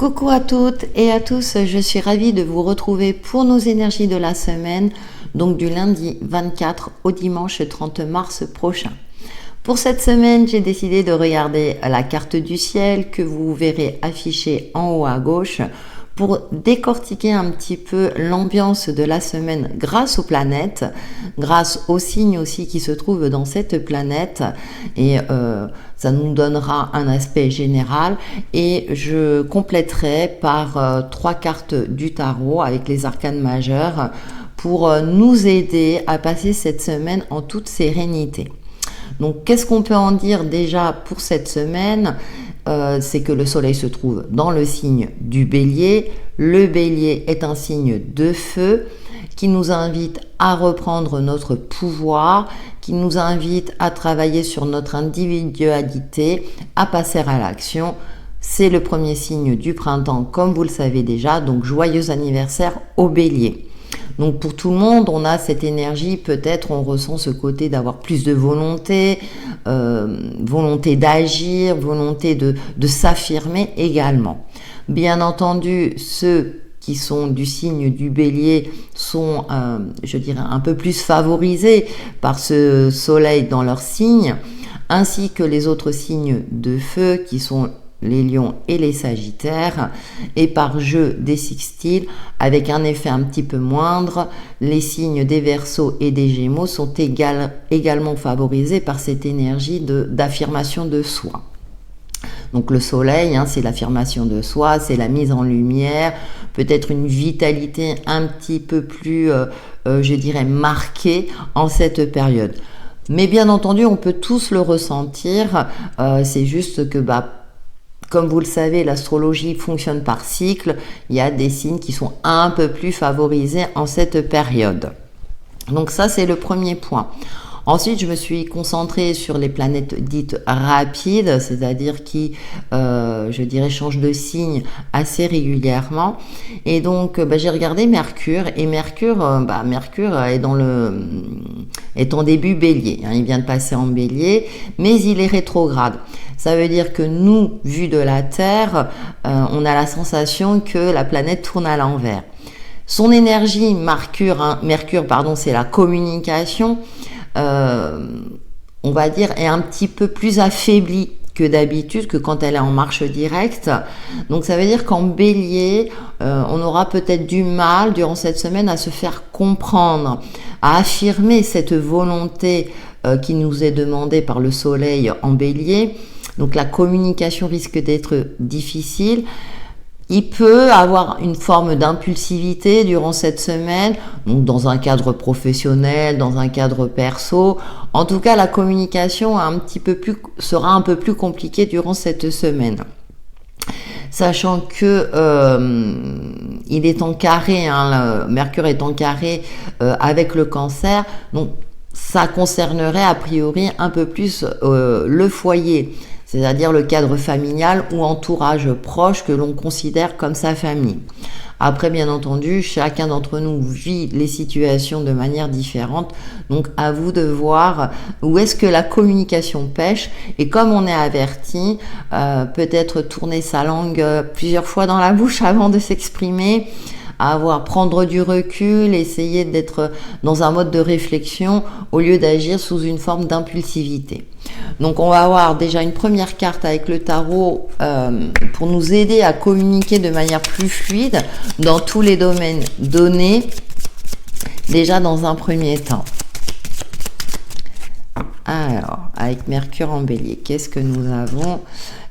Coucou à toutes et à tous, je suis ravie de vous retrouver pour nos énergies de la semaine, donc du lundi 24 au dimanche 30 mars prochain. Pour cette semaine, j'ai décidé de regarder la carte du ciel que vous verrez affichée en haut à gauche pour décortiquer un petit peu l'ambiance de la semaine grâce aux planètes, grâce aux signes aussi qui se trouvent dans cette planète et ça nous donnera un aspect général et je compléterai par 3 cartes du tarot avec les arcanes majeures pour nous aider à passer cette semaine en toute sérénité. Donc, qu'est-ce qu'on peut en dire déjà pour cette semaine ? C'est que le soleil se trouve dans le signe du bélier. Le bélier est un signe de feu qui nous invite à reprendre notre pouvoir, qui nous invite à travailler sur notre individualité, à passer à l'action. C'est le premier signe du printemps, comme vous le savez déjà. Donc, joyeux anniversaire au bélier. Donc pour tout le monde, on a cette énergie, peut-être on ressent ce côté d'avoir plus de volonté, volonté d'agir, volonté de s'affirmer également. Bien entendu, ceux qui sont du signe du bélier sont, je dirais, un peu plus favorisés par ce soleil dans leur signe, ainsi que les autres signes de feu qui sont les lions et les sagittaires, et par jeu des sextiles, avec un effet un petit peu moindre, les signes des Verseaux et des Gémeaux sont également favorisés par cette énergie d'affirmation de soi. Donc le soleil, c'est l'affirmation de soi, c'est la mise en lumière, peut-être une vitalité un petit peu plus, je dirais, marquée en cette période. Mais bien entendu, on peut tous le ressentir, c'est juste que comme vous le savez, l'astrologie fonctionne par cycle. Il y a des signes qui sont un peu plus favorisés en cette période. Donc ça, c'est le premier point. Ensuite, je me suis concentrée sur les planètes dites rapides, c'est-à-dire qui, je dirais, changent de signe assez régulièrement. Et donc, j'ai regardé Mercure, et Mercure est en début bélier. Il vient de passer en bélier, mais il est rétrograde. Ça veut dire que nous, vu de la Terre, on a la sensation que la planète tourne à l'envers. Son énergie, Mercure, c'est la communication, on va dire, est un petit peu plus affaiblie que d'habitude, que quand elle est en marche directe. Donc ça veut dire qu'en bélier, on aura peut-être du mal durant cette semaine à se faire comprendre, à affirmer cette volonté qui nous est demandée par le soleil en bélier. Donc la communication risque d'être difficile. Il peut avoir une forme d'impulsivité durant cette semaine, donc dans un cadre professionnel, dans un cadre perso. En tout cas, la communication sera un peu plus compliquée durant cette semaine. Sachant que il est en carré, Mercure est en carré avec le Cancer, donc ça concernerait a priori un peu plus le foyer, c'est-à-dire le cadre familial ou entourage proche que l'on considère comme sa famille. Après, bien entendu, chacun d'entre nous vit les situations de manière différente, donc à vous de voir où est-ce que la communication pêche, et comme on est averti, peut-être tourner sa langue plusieurs fois dans la bouche avant de s'exprimer, prendre du recul, essayer d'être dans un mode de réflexion au lieu d'agir sous une forme d'impulsivité. Donc on va avoir déjà une première carte avec le tarot pour nous aider à communiquer de manière plus fluide dans tous les domaines donnés, déjà dans un premier temps. Alors, avec Mercure en bélier, qu'est-ce que nous avons ?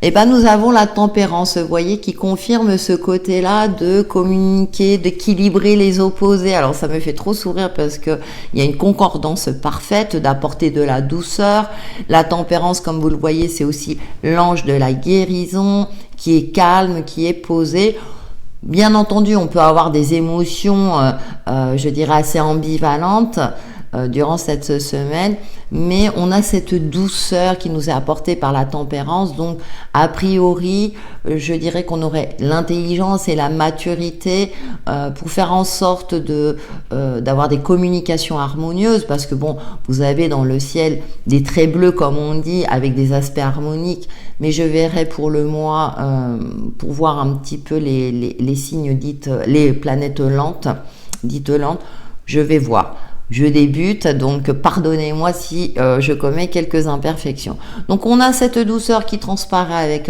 Nous avons la tempérance, vous voyez, qui confirme ce côté-là de communiquer, d'équilibrer les opposés. Alors, ça me fait trop sourire parce que il y a une concordance parfaite, d'apporter de la douceur. La tempérance, comme vous le voyez, c'est aussi l'ange de la guérison, qui est calme, qui est posé. Bien entendu, on peut avoir des émotions, je dirais, assez ambivalentes. durant cette semaine, mais on a cette douceur qui nous est apportée par la tempérance. Donc a priori, je dirais qu'on aurait l'intelligence et la maturité pour faire en sorte d'avoir des communications harmonieuses, parce que bon, vous avez dans le ciel des traits bleus comme on dit, avec des aspects harmoniques, mais je verrai pour le mois, pour voir un petit peu les signes les planètes lentes, dites lentes, je vais voir. Je débute, donc pardonnez-moi si je commets quelques imperfections. Donc on a cette douceur qui transparaît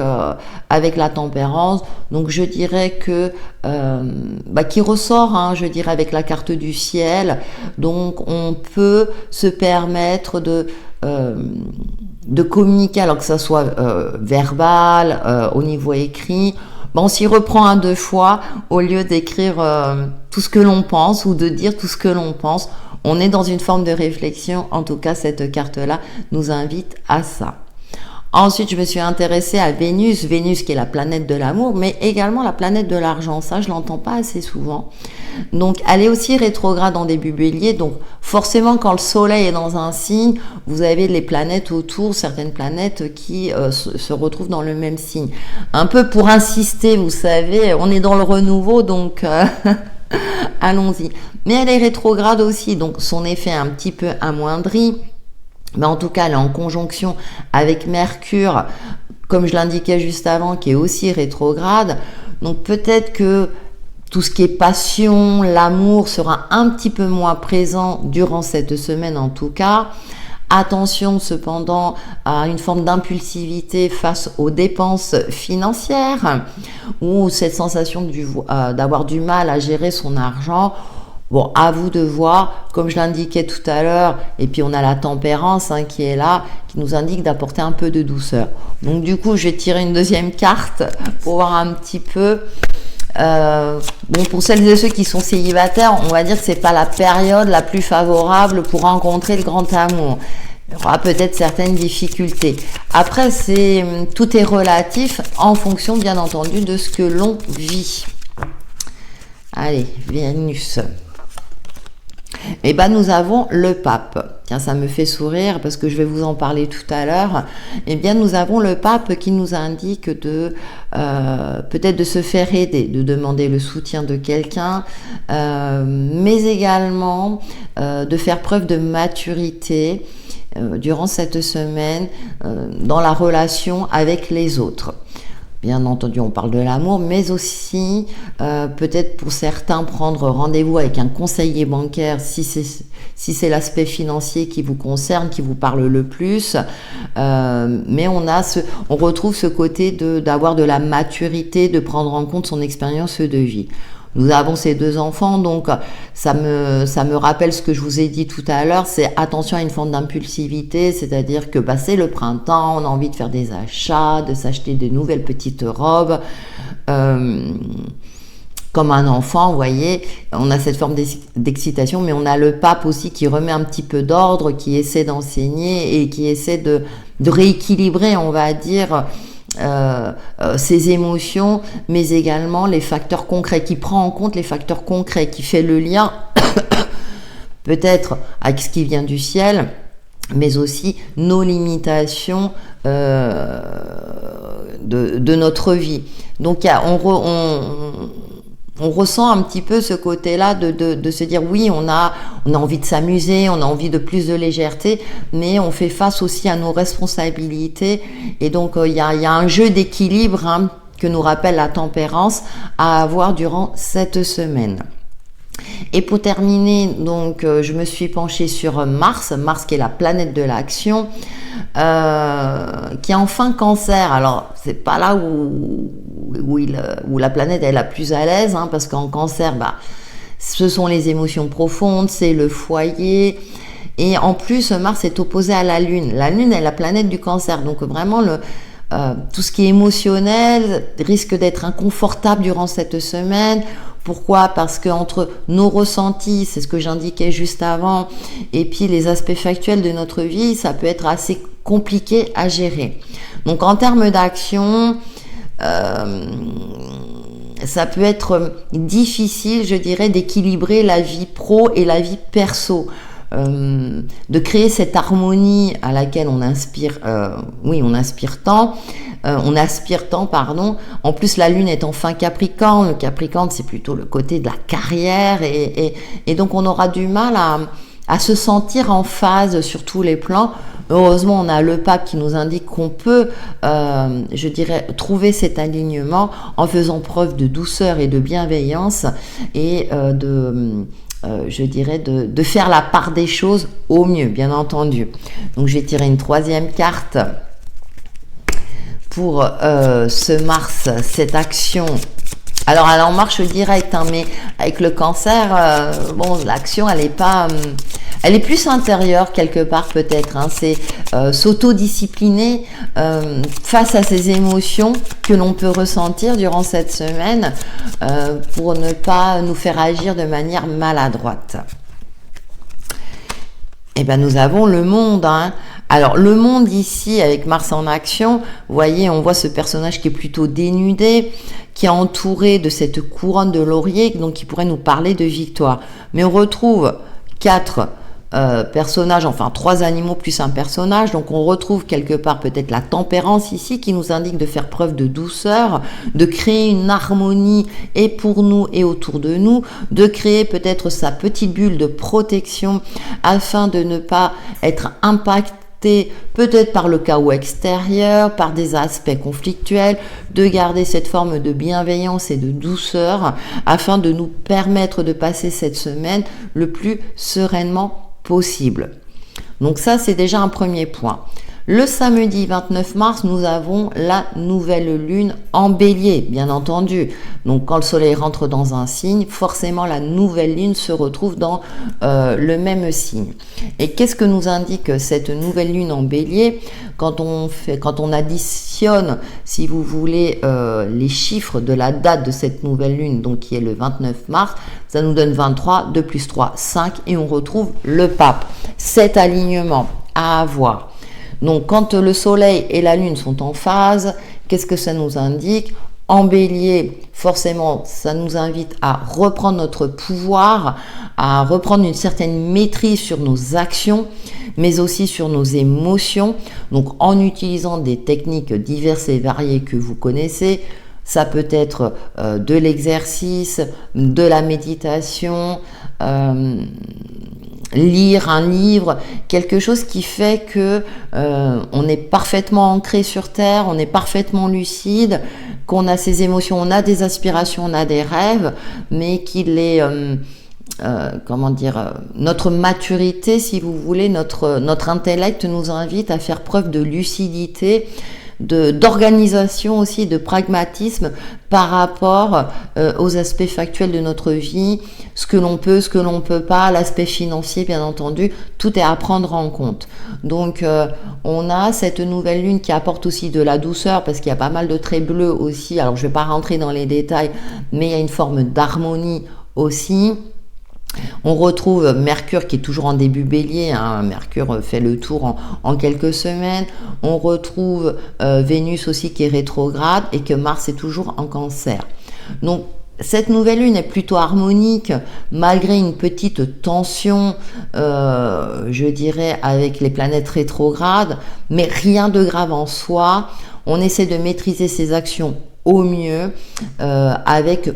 avec la tempérance. Donc je dirais que qui ressort, hein, je dirais avec la carte du ciel. Donc on peut se permettre de communiquer, alors que ça soit verbal, au niveau écrit. On s'y reprend à 2 fois au lieu d'écrire tout ce que l'on pense ou de dire tout ce que l'on pense. On est dans une forme de réflexion. En tout cas, cette carte-là nous invite à ça. Ensuite, je me suis intéressée à Vénus. Vénus qui est la planète de l'amour, mais également la planète de l'argent. Ça, je l'entends pas assez souvent. Donc, elle est aussi rétrograde en début bélier. Donc, forcément, quand le soleil est dans un signe, vous avez les planètes autour, certaines planètes qui se retrouvent dans le même signe. Un peu pour insister, vous savez, on est dans le renouveau, donc... allons-y. Mais elle est rétrograde aussi, donc son effet est un petit peu amoindri. Mais en tout cas, elle est en conjonction avec Mercure, comme je l'indiquais juste avant, qui est aussi rétrograde. Donc peut-être que tout ce qui est passion, l'amour sera un petit peu moins présent durant cette semaine en tout cas. Attention cependant à une forme d'impulsivité face aux dépenses financières ou cette sensation d'avoir du mal à gérer son argent. Bon, à vous de voir, comme je l'indiquais tout à l'heure, et puis on a la tempérance qui est là, qui nous indique d'apporter un peu de douceur. Donc du coup, je vais tirer une deuxième carte pour voir un petit peu. Pour celles et ceux qui sont célibataires, on va dire que c'est pas la période la plus favorable pour rencontrer le grand amour. Il y aura peut-être certaines difficultés. Après, tout est relatif en fonction, bien entendu, de ce que l'on vit. Allez, Vénus. Et nous avons le pape. Tiens, ça me fait sourire parce que je vais vous en parler tout à l'heure. Eh bien, nous avons le pape qui nous indique peut-être de se faire aider, de demander le soutien de quelqu'un, mais également de faire preuve de maturité durant cette semaine dans la relation avec les autres. Bien entendu, on parle de l'amour, mais aussi peut-être pour certains prendre rendez-vous avec un conseiller bancaire si c'est l'aspect financier qui vous concerne, qui vous parle le plus. Mais on retrouve ce côté d'avoir de la maturité, de prendre en compte son expérience de vie. Nous avons ces 2 enfants, donc ça me rappelle ce que je vous ai dit tout à l'heure, c'est attention à une forme d'impulsivité, c'est-à-dire que c'est le printemps, on a envie de faire des achats, de s'acheter de nouvelles petites robes, comme un enfant, vous voyez, on a cette forme d'excitation, mais on a le pape aussi qui remet un petit peu d'ordre, qui essaie d'enseigner et qui essaie de rééquilibrer, on va dire, ses émotions, mais également les facteurs concrets, qui prend en compte les facteurs concrets, qui fait le lien peut-être avec ce qui vient du ciel, mais aussi nos limitations de notre vie. Donc on ressent un petit peu ce côté-là de se dire oui, on a envie de s'amuser, on a envie de plus de légèreté, mais on fait face aussi à nos responsabilités. Et donc, il y a un jeu d'équilibre que nous rappelle la tempérance à avoir durant cette semaine. Et pour terminer, donc, je me suis penchée sur Mars qui est la planète de l'action, qui est en fin Cancer. Alors, c'est pas là où la planète est la plus à l'aise, parce qu'en Cancer, ce sont les émotions profondes, c'est le foyer. Et en plus, Mars est opposé à la Lune. La Lune est la planète du Cancer, donc vraiment tout ce qui est émotionnel risque d'être inconfortable durant cette semaine. Pourquoi ? Parce que entre nos ressentis, c'est ce que j'indiquais juste avant, et puis les aspects factuels de notre vie, ça peut être assez compliqué à gérer. Donc en termes d'action, ça peut être difficile, je dirais, d'équilibrer la vie pro et la vie perso. de créer cette harmonie à laquelle on inspire, on inspire tant. On aspire tant, pardon. En plus, la Lune est en fin Capricorne. Le Capricorne, c'est plutôt le côté de la carrière. Et donc, on aura du mal à se sentir en phase sur tous les plans. Heureusement, on a le pape qui nous indique qu'on peut, je dirais, trouver cet alignement en faisant preuve de douceur et de bienveillance et je dirais, de faire la part des choses au mieux, bien entendu. Donc, je vais tirer une troisième carte pour ce Mars, cette action. Alors, elle en marche direct, hein, mais avec le Cancer, l'action, elle est plus intérieure quelque part peut-être. Hein, c'est s'autodiscipliner face à ces émotions que l'on peut ressentir durant cette semaine pour ne pas nous faire agir de manière maladroite. Eh bien, nous avons le monde, hein. Alors, le monde ici, avec Mars en action, vous voyez, on voit ce personnage qui est plutôt dénudé, qui est entouré de cette couronne de laurier, donc qui pourrait nous parler de victoire. Mais on retrouve 4 personnages, enfin 3 animaux plus un personnage, donc on retrouve quelque part peut-être la tempérance ici, qui nous indique de faire preuve de douceur, de créer une harmonie et pour nous et autour de nous, de créer peut-être sa petite bulle de protection afin de ne pas être impacté peut-être par le chaos extérieur, par des aspects conflictuels, de garder cette forme de bienveillance et de douceur afin de nous permettre de passer cette semaine le plus sereinement possible. Donc ça, c'est déjà un premier point. Le samedi 29 mars, nous avons la nouvelle lune en bélier, bien entendu. Donc quand le soleil rentre dans un signe, forcément la nouvelle lune se retrouve dans le même signe. Et qu'est-ce que nous indique cette nouvelle lune en bélier ? Quand on additionne, si vous voulez, les chiffres de la date de cette nouvelle lune, donc qui est le 29 mars, ça nous donne 23, 2 plus 3, 5, et on retrouve le pape. Cet alignement à avoir. Donc, quand le soleil et la lune sont en phase, qu'est-ce que ça nous indique ? En bélier, forcément, ça nous invite à reprendre notre pouvoir, à reprendre une certaine maîtrise sur nos actions, mais aussi sur nos émotions. Donc, en utilisant des techniques diverses et variées que vous connaissez, ça peut être de l'exercice, de la méditation, lire un livre, quelque chose qui fait que on est parfaitement ancré sur terre, on est parfaitement lucide, qu'on a ses émotions, on a des aspirations, on a des rêves, mais qu'il est notre maturité, si vous voulez, notre intellect nous invite à faire preuve de lucidité, d'organisation aussi, de pragmatisme par rapport aux aspects factuels de notre vie, ce que l'on peut, ce que l'on peut pas, l'aspect financier bien entendu, tout est à prendre en compte. Donc on a cette nouvelle lune qui apporte aussi de la douceur parce qu'il y a pas mal de traits bleus aussi, alors je vais pas rentrer dans les détails, mais il y a une forme d'harmonie aussi. On retrouve Mercure qui est toujours en début bélier, hein. Mercure fait le tour en quelques semaines. On retrouve Vénus aussi qui est rétrograde et que Mars est toujours en Cancer. Donc cette nouvelle lune est plutôt harmonique malgré une petite tension, je dirais, avec les planètes rétrogrades, mais rien de grave en soi. On essaie de maîtriser ses actions au mieux avec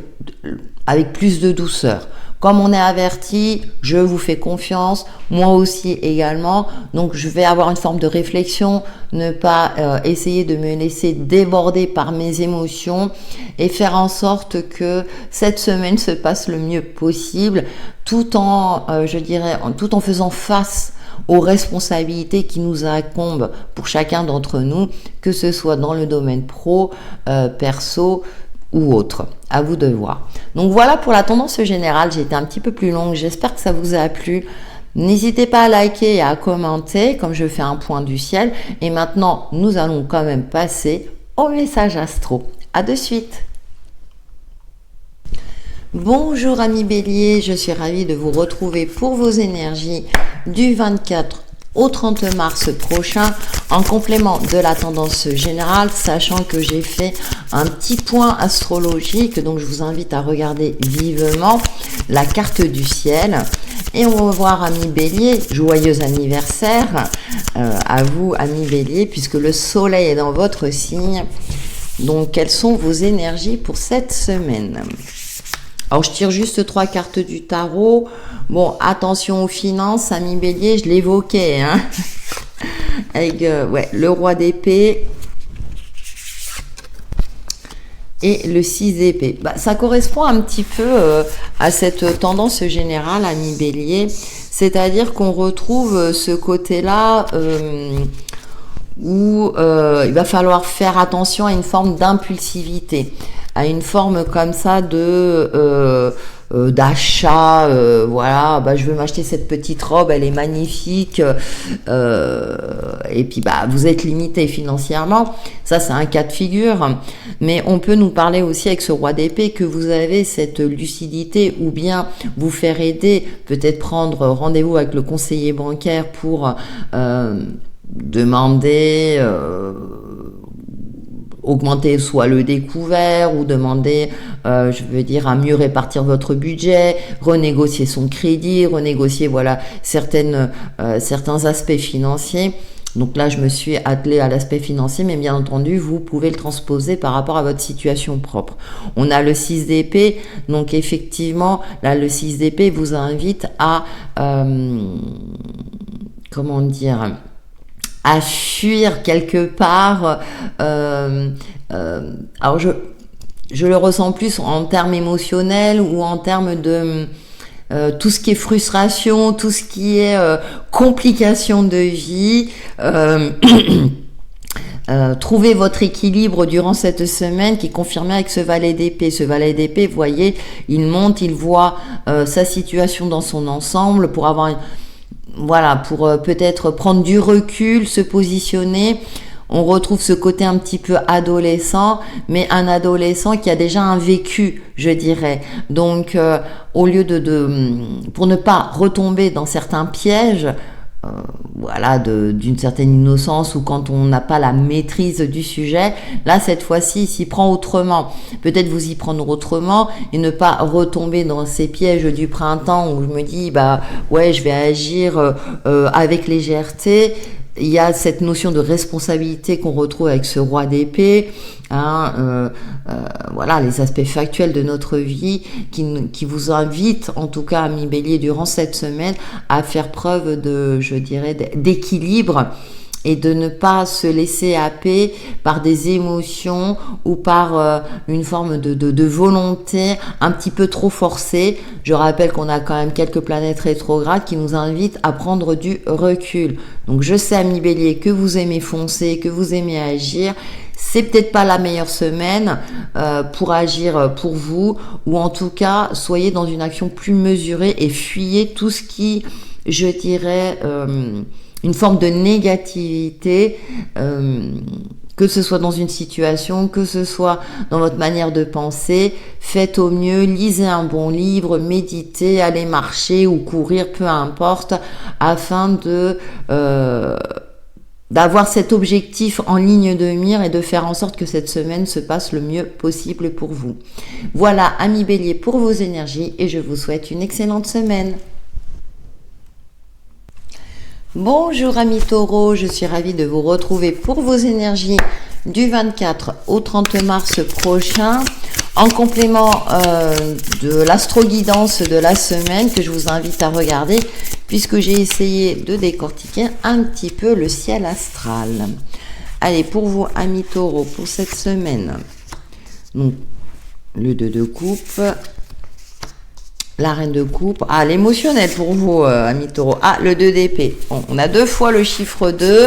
plus de douceur. Comme on est averti, je vous fais confiance, moi aussi également, donc je vais avoir une forme de réflexion, ne pas essayer de me laisser déborder par mes émotions et faire en sorte que cette semaine se passe le mieux possible, tout en faisant face aux responsabilités qui nous incombent pour chacun d'entre nous, que ce soit dans le domaine pro, perso, ou autre, à vous de voir. Donc voilà pour la tendance générale, j'ai été un petit peu plus longue, j'espère que ça vous a plu. N'hésitez pas à liker et à commenter, comme je fais un point du ciel. Et maintenant, nous allons quand même passer au message astro. À de suite. Bonjour amis Bélier, je suis ravie de vous retrouver pour vos énergies du 24 au 30 mars prochain, en complément de la tendance générale, sachant que j'ai fait un petit point astrologique, donc je vous invite à regarder vivement la carte du ciel Et on va voir, ami Bélier, joyeux anniversaire à vous, ami Bélier, puisque le soleil est dans votre signe. Donc, quelles sont vos énergies pour cette semaine? Alors, je tire juste 3 cartes du tarot. Bon, attention aux finances, ami Bélier, je l'évoquais, hein, avec ouais, le roi d'épée et le 6 d'épée. Bah, ça correspond un petit peu à cette tendance générale, ami Bélier. C'est-à-dire qu'on retrouve ce côté-là où il va falloir faire attention à une forme d'impulsivité, à une forme comme ça de d'achat, voilà, bah, je veux m'acheter cette petite robe, elle est magnifique, et puis bah, vous êtes limité financièrement, ça c'est un cas de figure, mais on peut nous parler aussi avec ce roi d'épée que vous avez cette lucidité, ou bien vous faire aider, peut-être prendre rendez-vous avec le conseiller bancaire pour demander augmenter soit le découvert ou demander, je veux dire, à mieux répartir votre budget, renégocier son crédit, renégocier voilà certains aspects financiers. Donc là, je me suis attelée à l'aspect financier, mais bien entendu, vous pouvez le transposer par rapport à votre situation propre. On a le 6 d'épée, donc effectivement, là, le 6 d'épée vous invite à, comment dire, à fuir quelque part. Alors je le ressens plus en termes émotionnels ou en termes de tout ce qui est frustration, tout ce qui est complication de vie. Trouvez votre équilibre durant cette semaine qui est confirmé avec ce valet d'épée. Ce valet d'épée, vous voyez, il monte, il voit sa situation dans son ensemble pour avoir voilà, pour peut-être prendre du recul, se positionner. On retrouve ce côté un petit peu adolescent, mais un adolescent qui a déjà un vécu, je dirais. Donc, au lieu pour ne pas retomber dans certains pièges, voilà, d'une certaine innocence ou quand on n'a pas la maîtrise du sujet, là cette fois-ci il s'y prend autrement, peut-être vous y prendre autrement et ne pas retomber dans ces pièges du printemps où je me dis bah ouais je vais agir avec légèreté. Il y a cette notion de responsabilité qu'on retrouve avec ce roi d'épée, hein, voilà, les aspects factuels de notre vie qui vous invitent, en tout cas, amis Bélier, durant cette semaine, à faire preuve de, je dirais, d'équilibre et de ne pas se laisser happer par des émotions ou par une forme de volonté un petit peu trop forcée. Je rappelle qu'on a quand même quelques planètes rétrogrades qui nous invitent à prendre du recul. Donc je sais, amis Bélier, que vous aimez foncer, que vous aimez agir. C'est peut-être pas la meilleure semaine pour agir pour vous, ou en tout cas, soyez dans une action plus mesurée et fuyez tout ce qui, je dirais, une forme de négativité, que ce soit dans une situation, que ce soit dans votre manière de penser. Faites au mieux, lisez un bon livre, méditez, allez marcher ou courir, peu importe, afin d'avoir cet objectif en ligne de mire et de faire en sorte que cette semaine se passe le mieux possible pour vous. Voilà, amis Bélier, pour vos énergies, et je vous souhaite une excellente semaine. Bonjour amis Taureaux, je suis ravie de vous retrouver pour vos énergies du 24 au 30 mars prochain, en complément de l'astro-guidance de la semaine que je vous invite à regarder, puisque j'ai essayé de décortiquer un petit peu le ciel astral. Allez, pour vous amis Taureaux, pour cette semaine, donc le 2 de coupe, la reine de coupe, l'émotionnel pour vous, amis Taureau. Le 2 d'épée. Bon, on a 2 fois le chiffre 2.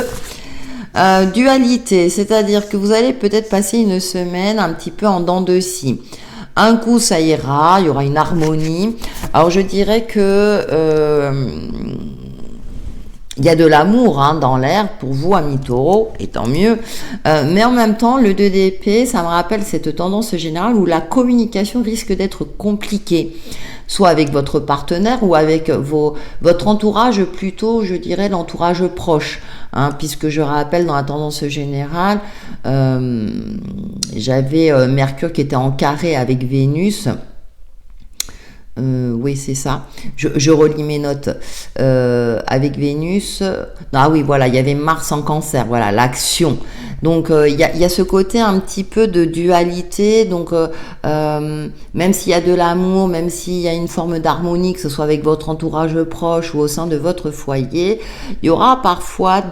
Dualité, c'est-à-dire que vous allez peut-être passer une semaine un petit peu en dents de scie. Un coup, ça ira, il y aura une harmonie. Alors, je dirais que il y a de l'amour dans l'air pour vous, amis Taureau, et tant mieux. Mais en même temps, le 2 d'épée, ça me rappelle cette tendance générale où la communication risque d'être compliquée, soit avec votre partenaire ou avec votre entourage, plutôt, je dirais, l'entourage proche. Puisque je rappelle, dans la tendance générale, j'avais Mercure qui était en carré avec Vénus. Oui, c'est ça. Je relis mes notes. Avec Vénus. Ah oui, voilà, il y avait Mars en Cancer. Voilà, l'action. Donc, il y a ce côté un petit peu de dualité. Donc, même s'il y a de l'amour, même s'il y a une forme d'harmonie, que ce soit avec votre entourage proche ou au sein de votre foyer, il y aura parfois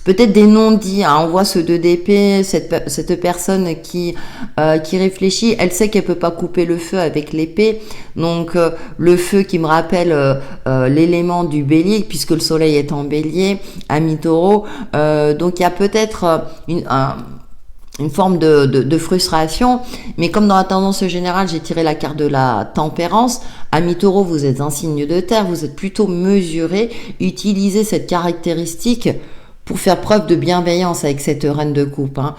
peut-être des non-dits, hein. On voit ce 2 d'épée, cette personne qui réfléchit, elle sait qu'elle peut pas couper le feu avec l'épée. Donc le feu qui me rappelle l'élément du bélier, puisque le soleil est en bélier, ami taureau. Donc il y a peut-être une forme de frustration, mais comme dans la tendance générale, j'ai tiré la carte de la tempérance. Ami taureau, vous êtes un signe de terre, vous êtes plutôt mesuré. Utilisez cette caractéristique pour faire preuve de bienveillance avec cette reine de coupe, hein.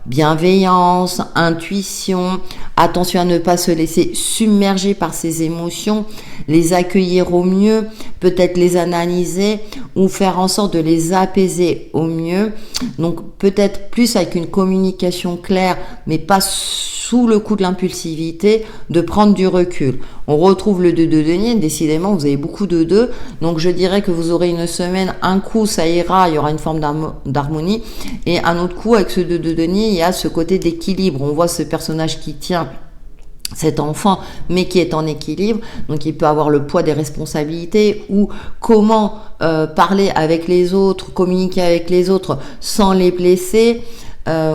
Bienveillance, intuition, attention à ne pas se laisser submerger par ses émotions, les accueillir au mieux, peut-être les analyser ou faire en sorte de les apaiser au mieux. Donc peut-être plus avec une communication claire, mais pas sous le coup de l'impulsivité, de prendre du recul. On retrouve le 2 de denier, décidément vous avez beaucoup de 2, donc je dirais que vous aurez une semaine, un coup ça ira, il y aura une forme d'harmonie, et un autre coup avec ce 2 de denier, il y a ce côté d'équilibre. On voit ce personnage qui tient cet enfant, mais qui est en équilibre, donc il peut avoir le poids des responsabilités, ou comment parler avec les autres, communiquer avec les autres sans les blesser,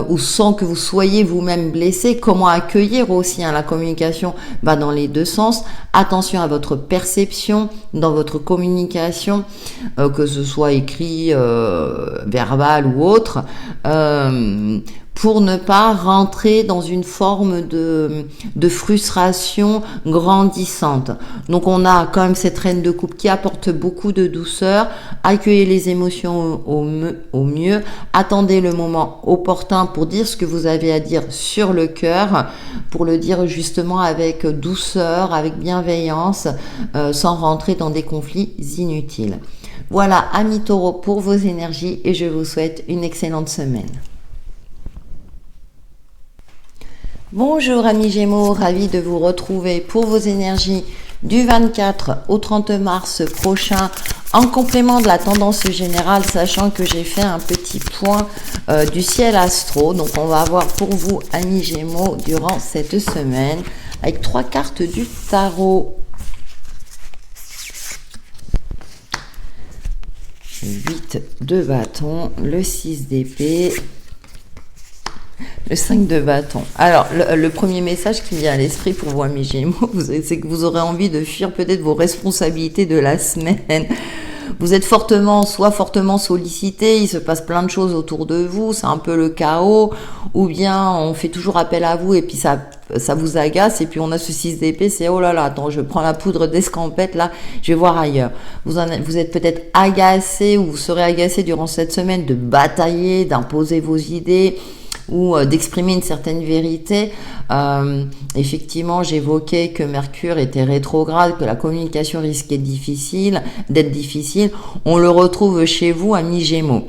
ou sans que vous soyez vous-même blessé. Comment accueillir aussi, hein, la communication va dans les deux sens. Attention à votre perception dans votre communication, que ce soit écrit, verbal ou autre, pour ne pas rentrer dans une forme de frustration grandissante. Donc on a quand même cette reine de coupe qui apporte beaucoup de douceur. Accueillez les émotions au mieux. Attendez le moment opportun pour dire ce que vous avez à dire sur le cœur, pour le dire justement avec douceur, avec bienveillance, sans rentrer dans des conflits inutiles. Voilà, amis taureaux, pour vos énergies, et je vous souhaite une excellente semaine. Bonjour amis Gémeaux, ravi de vous retrouver pour vos énergies du 24 au 30 mars prochain, en complément de la tendance générale, sachant que j'ai fait un petit point du ciel astro. Donc on va avoir pour vous amis Gémeaux durant cette semaine avec 3 cartes du tarot. 8 de bâton, le 6 d'épée, le 5 de bâton. Alors, le premier message qui me vient à l'esprit pour vous, amis Gémeaux, c'est que vous aurez envie de fuir peut-être vos responsabilités de la semaine. Vous êtes soit fortement sollicité, il se passe plein de choses autour de vous, c'est un peu le chaos, ou bien on fait toujours appel à vous et puis ça vous agace, et puis on a ce 6 d'épée, c'est oh là là, attends, je prends la poudre d'escampette là, je vais voir ailleurs. Vous êtes peut-être agacé, ou vous serez agacé durant cette semaine de batailler, d'imposer vos idées, ou d'exprimer une certaine vérité. Effectivement, j'évoquais que Mercure était rétrograde, que la communication risquait d'être difficile. On le retrouve chez vous, amis Gémeaux.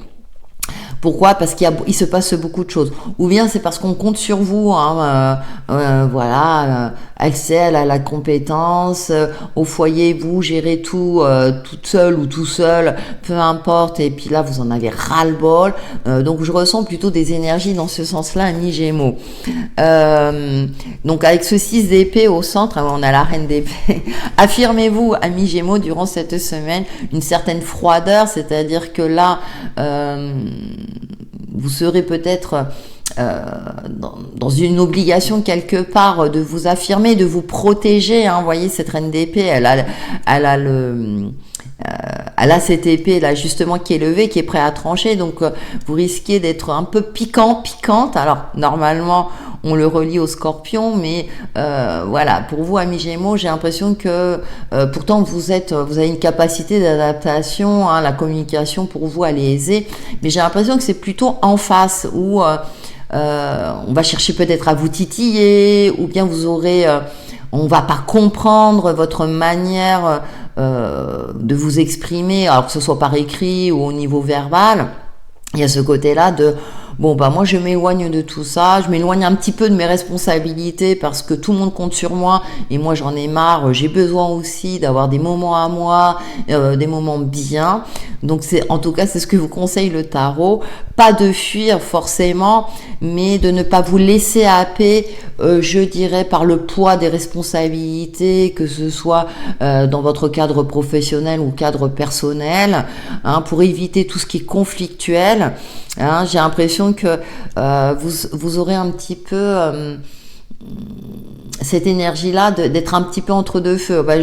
Pourquoi ? Parce qu'il se passe beaucoup de choses. Ou bien c'est parce qu'on compte sur vous, hein, voilà, Axel a la compétence, au foyer vous gérez tout toute seule ou tout seul, peu importe, et puis là vous en avez ras-le-bol. Donc je ressens plutôt des énergies dans ce sens-là, amis Gémeaux. Donc avec ce 6 d'épée au centre, on a la reine d'épée. Affirmez-vous, amis Gémeaux, durant cette semaine, une certaine froideur, c'est-à-dire que là, vous serez peut-être dans une obligation quelque part de vous affirmer, de vous protéger, hein. Vous voyez, cette reine d'épée, elle a cette épée là justement qui est levée, qui est prête à trancher, donc vous risquez d'être un peu piquante. Alors normalement on le relie au Scorpion, mais voilà, pour vous amis Gémeaux, j'ai l'impression que pourtant vous avez une capacité d'adaptation, hein, la communication pour vous elle est aisée, mais j'ai l'impression que c'est plutôt en face où on va chercher peut-être à vous titiller, ou bien on va pas comprendre votre manière de vous exprimer, alors que ce soit par écrit ou au niveau verbal. Il y a ce côté-là de bon bah moi je m'éloigne de tout ça, je m'éloigne un petit peu de mes responsabilités parce que tout le monde compte sur moi et moi j'en ai marre, j'ai besoin aussi d'avoir des moments à moi, des moments bien. Donc c'est en tout cas c'est ce que vous conseille le tarot, pas de fuir forcément, mais de ne pas vous laisser happer, je dirais par le poids des responsabilités, que ce soit dans votre cadre professionnel ou cadre personnel, hein, pour éviter tout ce qui est conflictuel. Hein, j'ai l'impression que vous aurez un petit peu cette énergie-là d'être un petit peu entre deux feux. Ben,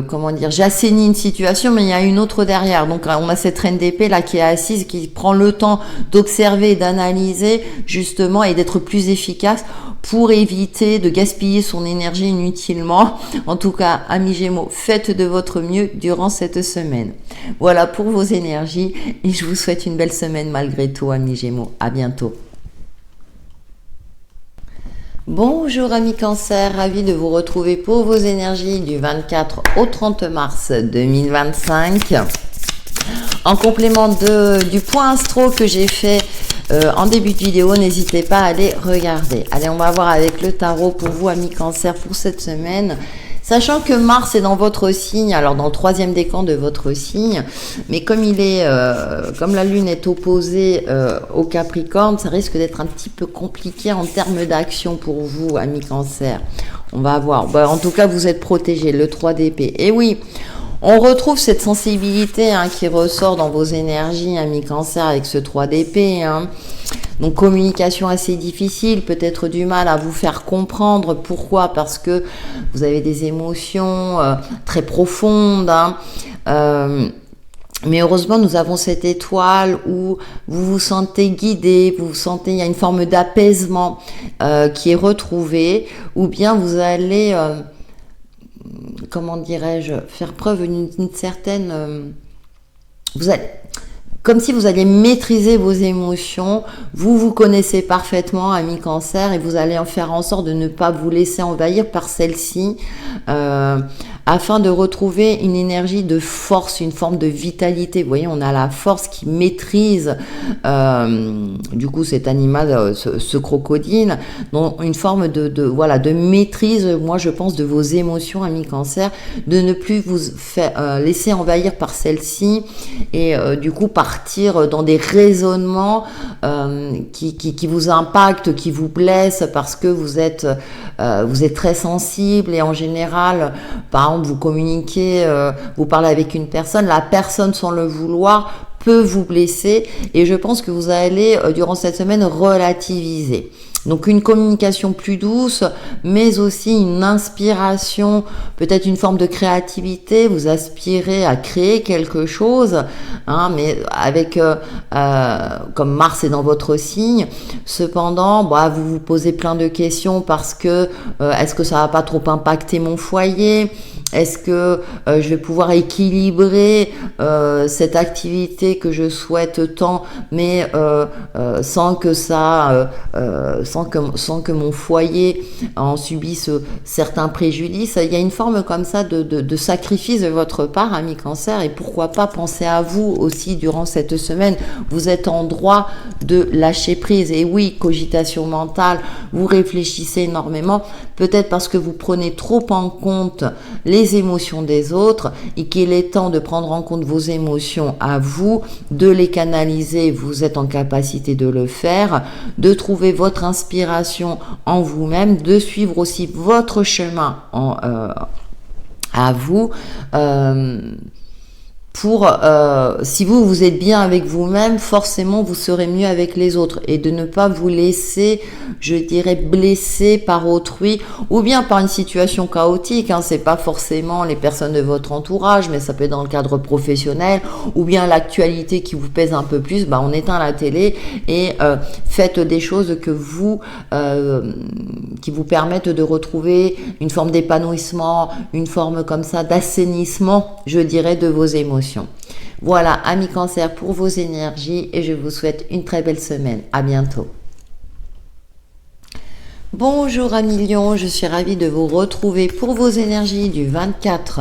comment dire, j'assainis une situation, mais il y a une autre derrière. Donc, on a cette reine d'épée là qui est assise, qui prend le temps d'observer, d'analyser justement et d'être plus efficace pour éviter de gaspiller son énergie inutilement. En tout cas, amis Gémeaux, faites de votre mieux durant cette semaine. Voilà pour vos énergies et je vous souhaite une belle semaine malgré tout, amis Gémeaux. À bientôt. Bonjour amis Cancer, ravi de vous retrouver pour vos énergies du 24 au 30 mars 2025. En complément du point astro que j'ai fait en début de vidéo, n'hésitez pas à aller regarder. Allez, on va voir avec le tarot pour vous amis Cancer pour cette semaine. Sachant que Mars est dans votre signe, alors dans le 3e décan de votre signe, mais comme comme la Lune est opposée au Capricorne, ça risque d'être un petit peu compliqué en termes d'action pour vous, amis Cancer. On va voir. Bah, en tout cas, vous êtes protégés, le 3 d'épée. Et oui, on retrouve cette sensibilité qui ressort dans vos énergies, amis Cancer, avec ce 3 d'épée. Donc communication assez difficile, peut-être du mal à vous faire comprendre. Pourquoi? Parce que vous avez des émotions très profondes. Mais heureusement, nous avons cette étoile où vous vous sentez guidé, vous vous sentez, il y a une forme d'apaisement qui est retrouvée, ou bien vous allez, comment dirais-je, faire preuve d'une certaine... vous allez... Comme si vous alliez maîtriser vos émotions, vous vous connaissez parfaitement, amis Cancer, et vous allez en faire en sorte de ne pas vous laisser envahir par celle-ci, afin de retrouver une énergie de force, une forme de vitalité. Vous voyez, on a la force qui maîtrise, du coup, cet animal, ce crocodile, donc une forme de maîtrise, moi je pense, de vos émotions, amis Cancer, de ne plus vous laisser envahir par celle-ci, et du coup partir dans des raisonnements qui vous impactent, qui vous blessent parce que vous êtes très sensible, et en général, par exemple, vous communiquez, vous parlez avec une personne, la personne sans le vouloir peut vous blesser, et je pense que vous allez durant cette semaine relativiser. Donc une communication plus douce, mais aussi une inspiration, peut-être une forme de créativité. Vous aspirez à créer quelque chose, mais avec comme Mars est dans votre signe. Cependant, vous vous posez plein de questions parce que est-ce que ça va pas trop impacter mon foyer? Est-ce que je vais pouvoir équilibrer cette activité que je souhaite tant, mais sans que mon foyer en subisse certains préjudices? Il y a une forme comme ça de sacrifice de votre part, amis Cancer, et pourquoi pas penser à vous aussi durant cette semaine. Vous êtes en droit de lâcher prise. Et oui, cogitation mentale, vous réfléchissez énormément, peut-être parce que vous prenez trop en compte les émotions des autres, et qu'il est temps de prendre en compte vos émotions à vous, de les canaliser. Vous êtes en capacité de le faire, de trouver votre inspiration en vous-même, de suivre aussi votre chemin à vous, si vous êtes bien avec vous-même, forcément vous serez mieux avec les autres, et de ne pas vous laisser, je dirais, blesser par autrui ou bien par une situation chaotique. C'est pas forcément les personnes de votre entourage, mais ça peut être dans le cadre professionnel, ou bien l'actualité qui vous pèse un peu plus. On éteint la télé et faites des choses qui vous permettent de retrouver une forme d'épanouissement, une forme comme ça d'assainissement, je dirais, de vos émotions. Voilà, amis Cancer, pour vos énergies, et je vous souhaite une très belle semaine. À bientôt. Bonjour amis Lions, je suis ravie de vous retrouver pour vos énergies du 24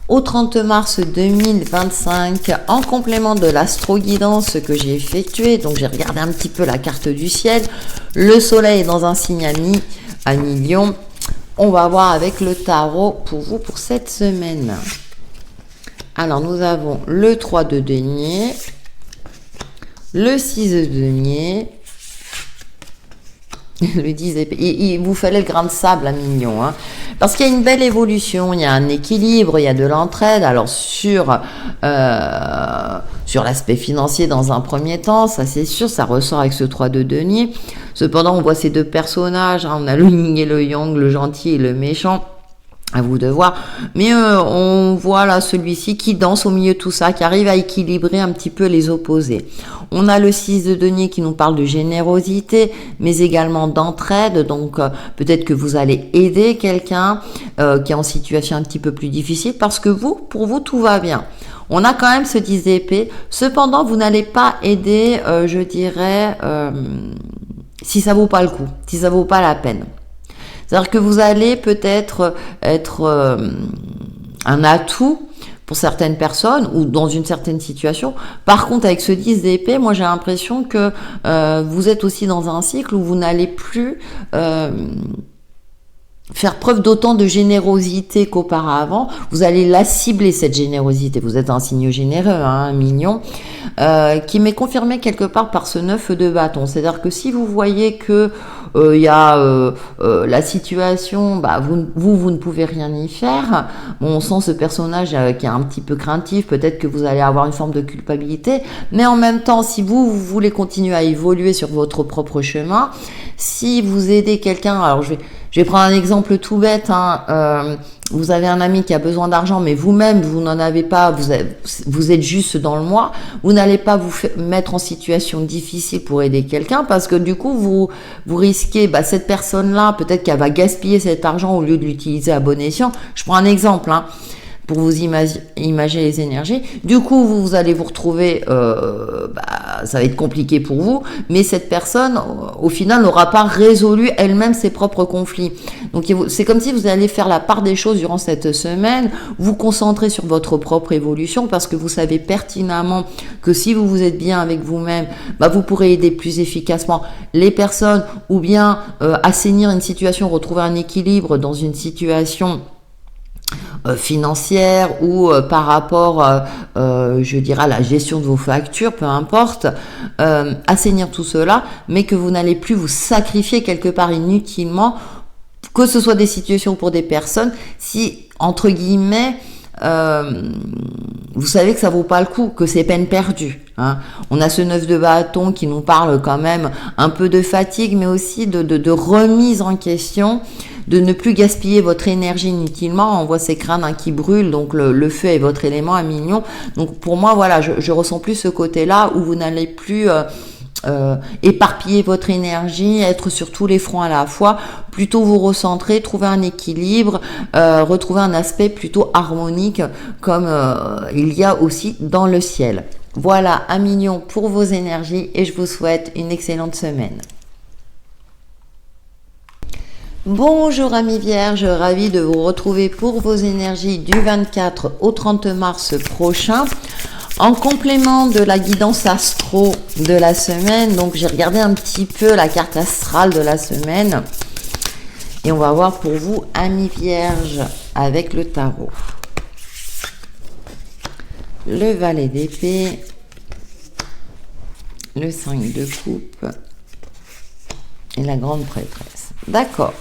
au 30 mars 2025, en complément de l'astro-guidance que j'ai effectuée. Donc j'ai regardé un petit peu la carte du ciel. Le soleil est dans un signe à mi-lion. On va voir avec le tarot pour vous pour cette semaine. Alors nous avons le 3 de denier, le 6 de denier, le 10 d'épée. Il vous fallait le grain de sable à mi-lion, hein, parce qu'il y a une belle évolution, il y a un équilibre, il y a de l'entraide. Alors sur l'aspect financier dans un premier temps, ça c'est sûr, ça ressort avec ce 3 de denier. Cependant, on voit ces deux personnages, hein, on a le yin et le yang, le gentil et le méchant. À vous de voir, mais on voit là celui-ci qui danse au milieu de tout ça, qui arrive à équilibrer un petit peu les opposés. On a le 6 de denier qui nous parle de générosité, mais également d'entraide. Donc peut-être que vous allez aider quelqu'un qui est en situation un petit peu plus difficile, parce que pour vous tout va bien. On a quand même ce 10 d'épée. Cependant, vous n'allez pas aider, je dirais, si ça vaut pas le coup, si ça vaut pas la peine. C'est-à-dire que vous allez peut-être être un atout pour certaines personnes ou dans une certaine situation. Par contre, avec ce 10 d'épée, moi j'ai l'impression que vous êtes aussi dans un cycle où vous n'allez plus faire preuve d'autant de générosité qu'auparavant. Vous allez la cibler, cette générosité. Vous êtes un signe généreux, hein, mignon, qui m'est confirmé quelque part par ce 9 de bâton. C'est-à-dire que si vous voyez que il y a la situation, bah, vous ne pouvez rien y faire. Bon, on sent ce personnage qui est un petit peu craintif, peut-être que vous allez avoir une forme de culpabilité, mais en même temps, si vous voulez continuer à évoluer sur votre propre chemin, si vous aidez quelqu'un, alors je vais prendre un exemple tout bête, hein, vous avez un ami qui a besoin d'argent, mais vous-même, vous n'en avez pas, vous êtes juste dans le mois, vous n'allez pas vous mettre en situation difficile pour aider quelqu'un, parce que du coup, vous risquez, cette personne-là, peut-être qu'elle va gaspiller cet argent au lieu de l'utiliser à bon escient. Je prends un exemple, hein, pour vous imaginer les énergies. Du coup, vous allez vous retrouver, ça va être compliqué pour vous, mais cette personne, au final, n'aura pas résolu elle-même ses propres conflits. Donc, c'est comme si vous allez faire la part des choses durant cette semaine, vous concentrer sur votre propre évolution, parce que vous savez pertinemment que si vous êtes bien avec vous-même, vous pourrez aider plus efficacement les personnes, ou bien assainir une situation, retrouver un équilibre dans une situation financière ou par rapport, je dirais, à la gestion de vos factures, peu importe, assainir tout cela, mais que vous n'allez plus vous sacrifier quelque part inutilement, que ce soit des situations pour des personnes, si, entre guillemets, vous savez que ça vaut pas le coup, que c'est peine perdue, hein. On a ce 9 de bâton qui nous parle quand même un peu de fatigue, mais aussi de remise en question, de ne plus gaspiller votre énergie inutilement. On voit ces crânes, hein, qui brûlent, donc le feu est votre élément à mignon. Donc pour moi, voilà, je ressens plus ce côté-là où vous n'allez plus éparpiller votre énergie, être sur tous les fronts à la fois, plutôt vous recentrer, trouver un équilibre, retrouver un aspect plutôt harmonique comme il y a aussi dans le ciel. Voilà, un mignon pour vos énergies et je vous souhaite une excellente semaine. Bonjour amis vierges, ravi de vous retrouver pour vos énergies du 24 au 30 mars prochain. En complément de la guidance astro de la semaine, donc j'ai regardé un petit peu la carte astrale de la semaine. Et on va voir pour vous, amis vierges, avec le tarot. Le valet d'épée, le 5 de coupe et la grande prêtresse. D'accord.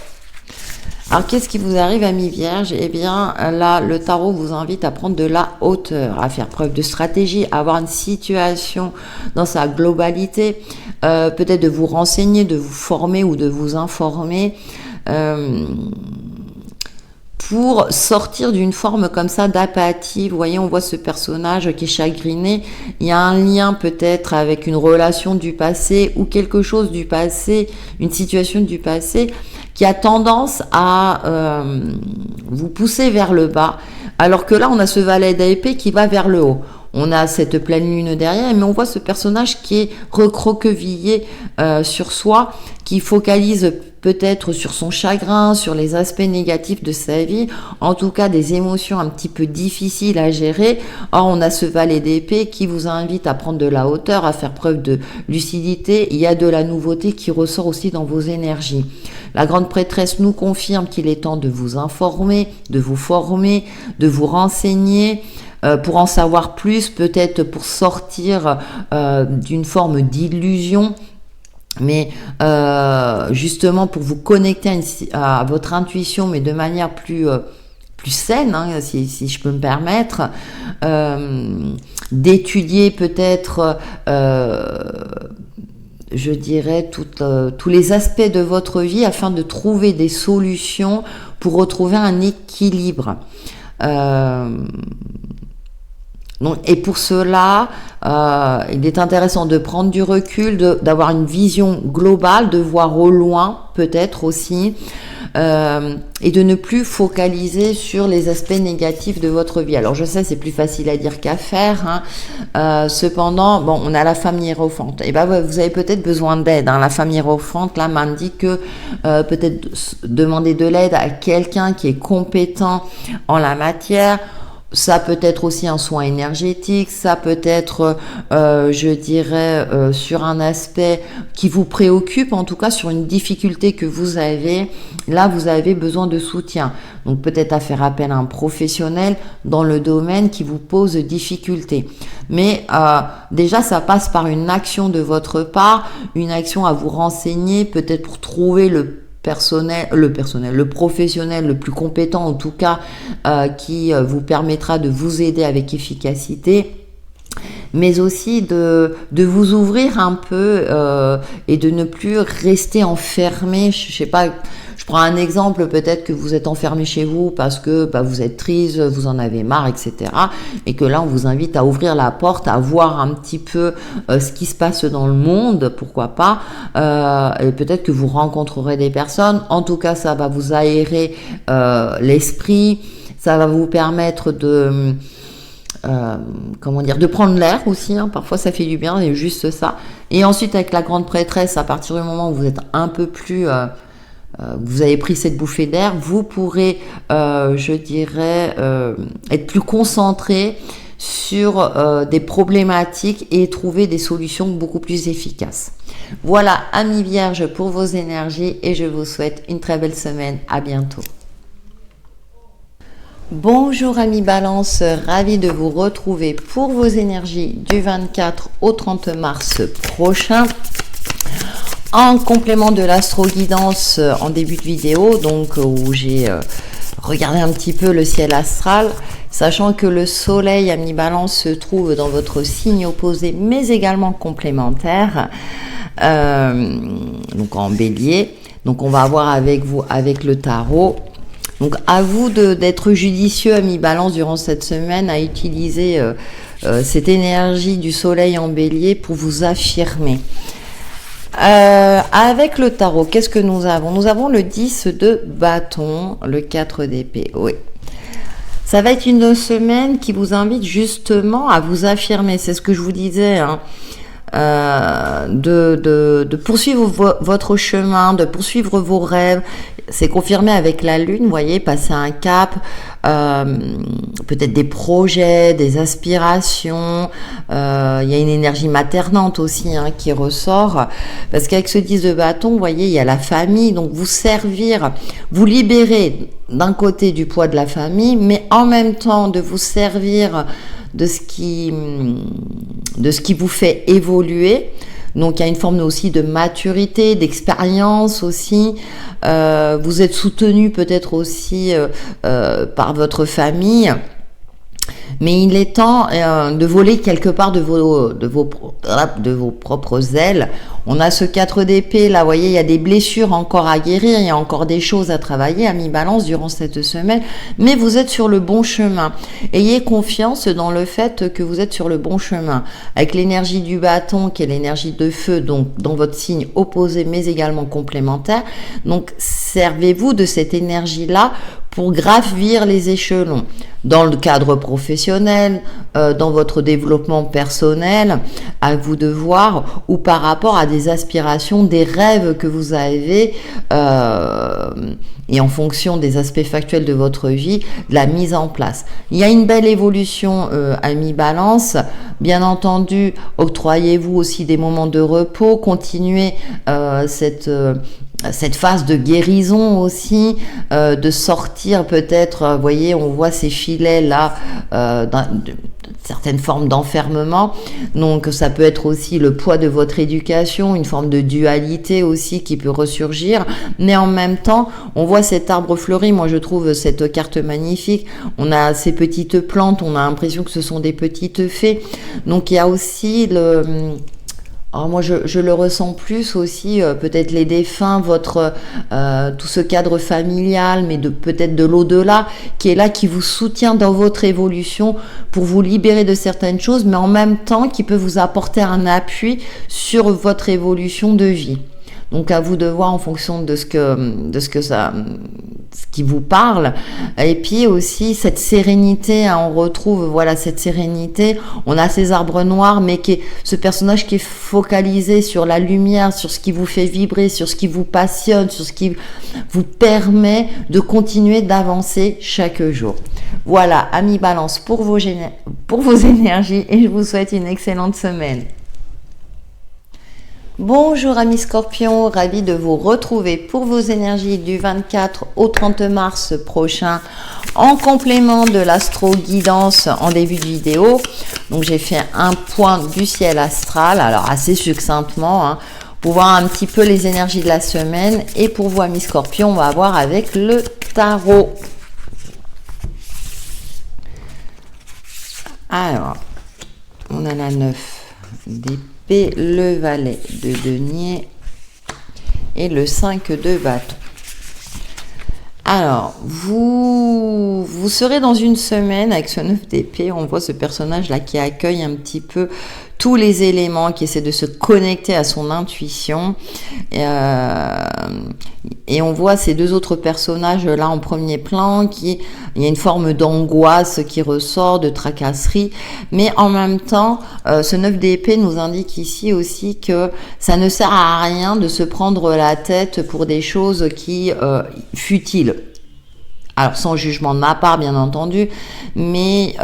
Alors, qu'est-ce qui vous arrive, amis vierges? Eh bien, là, le tarot vous invite à prendre de la hauteur, à faire preuve de stratégie, à avoir une situation dans sa globalité, peut-être de vous renseigner, de vous former ou de vous informer, pour sortir d'une forme comme ça d'apathie. Vous voyez, on voit ce personnage qui est chagriné. Il y a un lien peut-être avec une relation du passé ou quelque chose du passé, une situation du passé qui a tendance à vous pousser vers le bas. Alors que là, on a ce valet d'épée qui va vers le haut. on a cette pleine lune derrière, mais on voit ce personnage qui est recroquevillé sur soi, qui focalise peut-être sur son chagrin, sur les aspects négatifs de sa vie, en tout cas des émotions un petit peu difficiles à gérer. Or, on a ce valet d'épée qui vous invite à prendre de la hauteur, à faire preuve de lucidité. Il y a de la nouveauté qui ressort aussi dans vos énergies. La grande prêtresse nous confirme qu'il est temps de vous informer, de vous former, de vous renseigner, pour en savoir plus, peut-être pour sortir d'une forme d'illusion, mais justement pour vous connecter à votre intuition, mais de manière plus saine, hein, si je peux me permettre, d'étudier peut-être, je dirais, tous les aspects de votre vie afin de trouver des solutions pour retrouver un équilibre. Donc, et pour cela, il est intéressant de prendre du recul, d'avoir une vision globale, de voir au loin peut-être aussi, et de ne plus focaliser sur les aspects négatifs de votre vie. Alors je sais, c'est plus facile à dire qu'à faire, hein. Cependant, bon, on a la femme hiérophante. Et ben, vous avez peut-être besoin d'aide, hein. La femme hiérophante là m'indique que peut-être demander de l'aide à quelqu'un qui est compétent en la matière. Ça peut être aussi un soin énergétique, ça peut être, je dirais, sur un aspect qui vous préoccupe, en tout cas sur une difficulté que vous avez. Là, vous avez besoin de soutien. Donc peut-être à faire appel à un professionnel dans le domaine qui vous pose difficulté. Mais déjà, ça passe par une action de votre part, une action à vous renseigner, peut-être pour trouver le professionnel le plus compétent en tout cas, qui vous permettra de vous aider avec efficacité, mais aussi de vous ouvrir un peu et de ne plus rester enfermé. Je sais pas, je prends un exemple, peut-être que vous êtes enfermé chez vous parce que vous êtes triste, vous en avez marre, etc. Et que là, on vous invite à ouvrir la porte, à voir un petit peu ce qui se passe dans le monde, pourquoi pas. Et peut-être que vous rencontrerez des personnes. En tout cas, ça va vous aérer l'esprit. Ça va vous permettre de prendre l'air aussi, hein. Parfois ça fait du bien, et juste ça. Et ensuite avec la grande prêtresse, à partir du moment où vous êtes un peu plus vous avez pris cette bouffée d'air, vous pourrez je dirais être plus concentré sur des problématiques et trouver des solutions beaucoup plus efficaces. Voilà, amis vierges, pour vos énergies, et je vous souhaite une très belle semaine. À bientôt. Bonjour amis Balance, ravi de vous retrouver pour vos énergies du 24 au 30 mars prochain. En complément de l'astro-guidance en début de vidéo, donc où j'ai regardé un petit peu le ciel astral, sachant que le soleil, amis Balance, se trouve dans votre signe opposé, mais également complémentaire, donc en bélier. Donc on va voir avec vous, avec le tarot. Donc à vous d'être judicieux, amis Balance, durant cette semaine, à utiliser cette énergie du soleil en bélier pour vous affirmer. Avec le tarot, qu'est-ce que nous avons? Nous avons le 10 de bâton, le 4 d'épée. Oui. Ça va être une semaine qui vous invite justement à vous affirmer. C'est ce que je vous disais, hein. De poursuivre votre chemin, de poursuivre vos rêves. C'est confirmé avec la lune, vous voyez, passer un cap, peut-être des projets, des aspirations. Il y a une énergie maternante aussi, hein, qui ressort, parce qu'avec ce 10 de bâton, vous voyez, il y a la famille, donc vous servir, vous libérer d'un côté du poids de la famille, mais en même temps de vous servir de ce qui vous fait évoluer. Donc il y a une forme aussi de maturité, d'expérience aussi. Vous êtes soutenu peut-être aussi par votre famille. Mais il est temps de voler quelque part de vos propres ailes. On a ce 4 d'épée, là, vous voyez, il y a des blessures encore à guérir, il y a encore des choses à travailler, amis Balance, durant cette semaine, mais vous êtes sur le bon chemin. Ayez confiance dans le fait que vous êtes sur le bon chemin. Avec l'énergie du bâton, qui est l'énergie de feu, donc dans votre signe opposé, mais également complémentaire. Donc, servez-vous de cette énergie-là pour gravir les échelons dans le cadre professionnel, dans votre développement personnel, à vous de voir, ou par rapport à des aspirations, des rêves que vous avez, et en fonction des aspects factuels de votre vie, de la mise en place. Il y a une belle évolution, amis Balance. Bien entendu, octroyez-vous aussi des moments de repos, continuez cette phase de guérison aussi, de sortir peut-être, vous voyez, on voit ces filets là, certaines formes d'enfermement, donc ça peut être aussi le poids de votre éducation, une forme de dualité aussi qui peut ressurgir, mais en même temps, on voit cet arbre fleuri, moi je trouve cette carte magnifique, on a ces petites plantes, on a l'impression que ce sont des petites fées, donc il y a aussi alors moi je le ressens plus aussi, peut-être les défunts, votre tout ce cadre familial, mais peut-être de l'au-delà, qui est là, qui vous soutient dans votre évolution pour vous libérer de certaines choses, mais en même temps qui peut vous apporter un appui sur votre évolution de vie. Donc à vous de voir en fonction de ce qui vous parle. Et puis aussi cette sérénité, hein, on retrouve voilà cette sérénité. On a ces arbres noirs, mais ce personnage qui est focalisé sur la lumière, sur ce qui vous fait vibrer, sur ce qui vous passionne, sur ce qui vous permet de continuer d'avancer chaque jour. Voilà, amis Balance, pour vos énergies, et je vous souhaite une excellente semaine. Bonjour amis Scorpions, ravi de vous retrouver pour vos énergies du 24 au 30 mars prochain en complément de l'astro-guidance en début de vidéo. Donc j'ai fait un point du ciel astral, alors assez succinctement, hein, pour voir un petit peu les énergies de la semaine. Et pour vous amis Scorpions, on va voir avec le tarot. Alors, on a la 9 d'épée, le valet de denier et le 5 de bâton. Alors, vous serez dans une semaine avec ce 9 d'épée. On voit ce personnage-là qui accueille un petit peu tous les éléments, qui essaie de se connecter à son intuition. Et on voit ces deux autres personnages là en premier plan, il y a une forme d'angoisse qui ressort, de tracasserie. Mais en même temps, ce 9 d'épée nous indique ici aussi que ça ne sert à rien de se prendre la tête pour des choses qui futiles. Alors sans jugement de ma part bien entendu, mais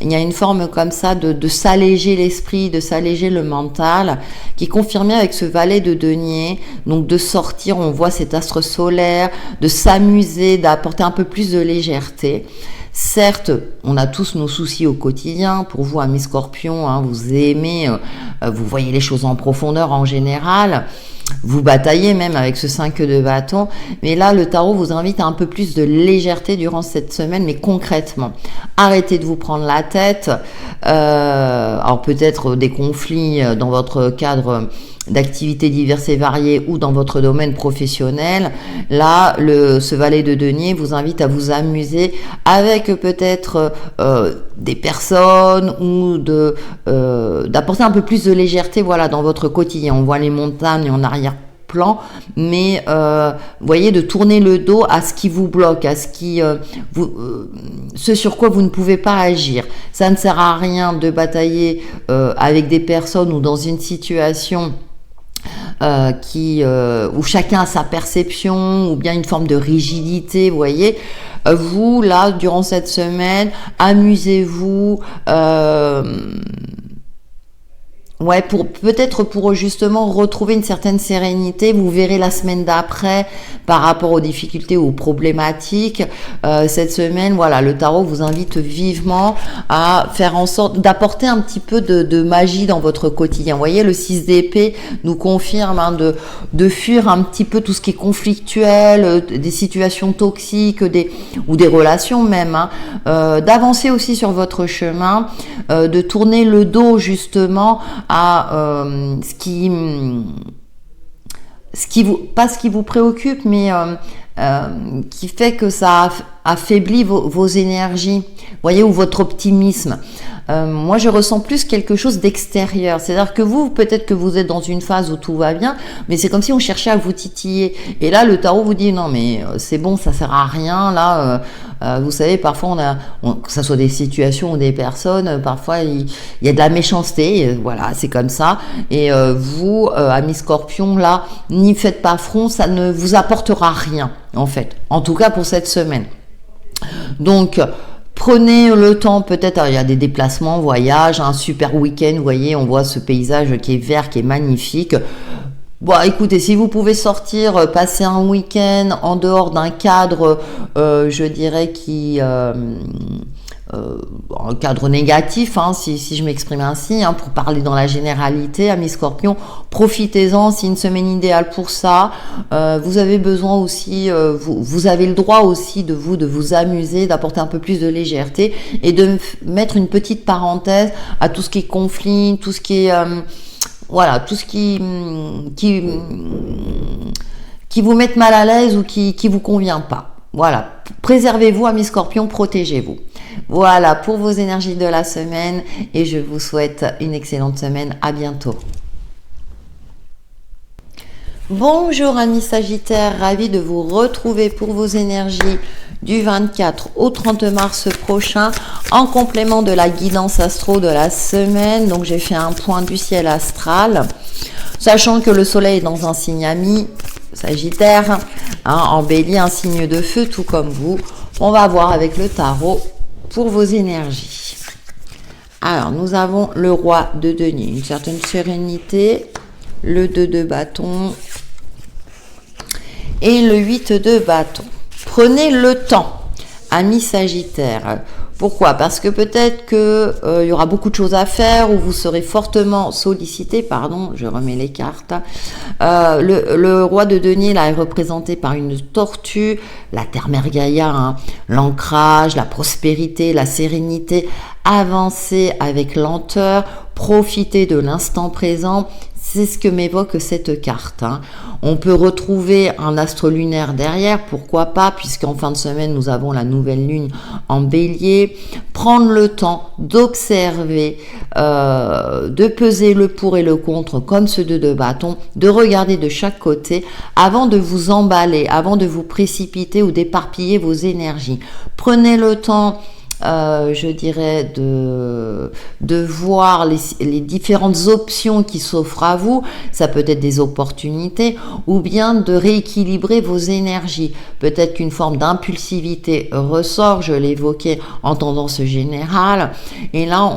il y a une forme comme ça de s'alléger l'esprit, de s'alléger le mental, qui est confirmé avec ce valet de denier. Donc de sortir, on voit cet astre solaire, de s'amuser, d'apporter un peu plus de légèreté. Certes, on a tous nos soucis au quotidien. Pour vous, amis Scorpions, hein, vous aimez, vous voyez les choses en profondeur en général. Vous bataillez même avec ce 5 de bâton, mais là le tarot vous invite à un peu plus de légèreté durant cette semaine, mais concrètement, arrêtez de vous prendre la tête. Alors peut-être des conflits dans votre cadre d'activités diverses et variées ou dans votre domaine professionnel. Là, ce valet de denier vous invite à vous amuser avec peut-être des personnes ou d'apporter un peu plus de légèreté, voilà, dans votre quotidien. On voit les montagnes en arrière-plan, mais voyez, de tourner le dos à ce qui vous bloque, à ce sur quoi vous ne pouvez pas agir. Ça ne sert à rien de batailler avec des personnes ou dans une situation où chacun a sa perception ou bien une forme de rigidité, vous voyez. Vous, là, durant cette semaine, amusez-vous, peut-être pour justement retrouver une certaine sérénité. Vous verrez la semaine d'après par rapport aux difficultés, aux problématiques. Cette semaine, voilà, le tarot vous invite vivement à faire en sorte d'apporter un petit peu de magie dans votre quotidien. Vous voyez, le 6 d'épée nous confirme de fuir un petit peu tout ce qui est conflictuel, des situations toxiques, ou des relations même, hein, d'avancer aussi sur votre chemin, de tourner le dos justement à ce qui vous, pas ce qui vous préoccupe, mais qui fait que ça affaiblit vos énergies, voyez, ou votre optimisme. Moi, je ressens plus quelque chose d'extérieur. C'est-à-dire que vous, peut-être que vous êtes dans une phase où tout va bien, mais c'est comme si on cherchait à vous titiller. Et là, le tarot vous dit non, mais c'est bon, ça sert à rien. Là, vous savez, parfois, que ça soit des situations ou des personnes, parfois il y a de la méchanceté. Voilà, c'est comme ça. Et vous, amis Scorpion, là, n'y faites pas front, ça ne vous apportera rien, en fait. En tout cas pour cette semaine. Donc, prenez le temps, peut-être, il y a des déplacements, voyages, un super week-end, vous voyez, on voit ce paysage qui est vert, qui est magnifique. Bon, écoutez, si vous pouvez sortir, passer un week-end en dehors d'un cadre, je dirais un cadre négatif, hein, si je m'exprime ainsi, hein, pour parler dans la généralité, amis Scorpions, profitez-en, c'est une semaine idéale pour ça. Vous avez besoin aussi, vous avez le droit aussi de vous amuser, d'apporter un peu plus de légèreté et de mettre une petite parenthèse à tout ce qui est conflit, tout ce qui est voilà, tout ce qui vous met mal à l'aise ou qui vous convient pas. Voilà, préservez-vous, amis Scorpions, protégez-vous. Voilà pour vos énergies de la semaine et je vous souhaite une excellente semaine. À bientôt. Bonjour amis Sagittaires, ravi de vous retrouver pour vos énergies du 24 au 30 mars prochain en complément de la guidance astro de la semaine. Donc j'ai fait un point du ciel astral, sachant que le soleil est dans un signe ami, Sagittaire, hein, en Bélier, un signe de feu tout comme vous. On va voir avec le tarot pour vos énergies. Alors nous avons le roi de denier, une certaine sérénité, le 2 de bâton et le 8 de bâton. Prenez le temps, amis Sagittaires. Pourquoi? Parce que peut-être que y aura beaucoup de choses à faire ou vous serez fortement sollicité. Pardon, je remets les cartes. Le roi de denier là est représenté par une tortue, la terre-mère Gaïa, hein, l'ancrage, la prospérité, la sérénité. Avancez avec lenteur, profitez de l'instant présent. C'est ce que m'évoque cette carte. Hein. On peut retrouver un astre lunaire derrière, pourquoi pas, puisqu'en fin de semaine, nous avons la nouvelle lune en bélier. Prendre le temps d'observer, de peser le pour et le contre, comme ce 2 de bâton, de regarder de chaque côté avant de vous emballer, avant de vous précipiter ou d'éparpiller vos énergies. Prenez le temps je dirais de voir les différentes options qui s'offrent à vous. Ça peut être des opportunités ou bien de rééquilibrer vos énergies. Peut-être qu'une forme d'impulsivité ressort, je l'évoquais en tendance générale. Et là,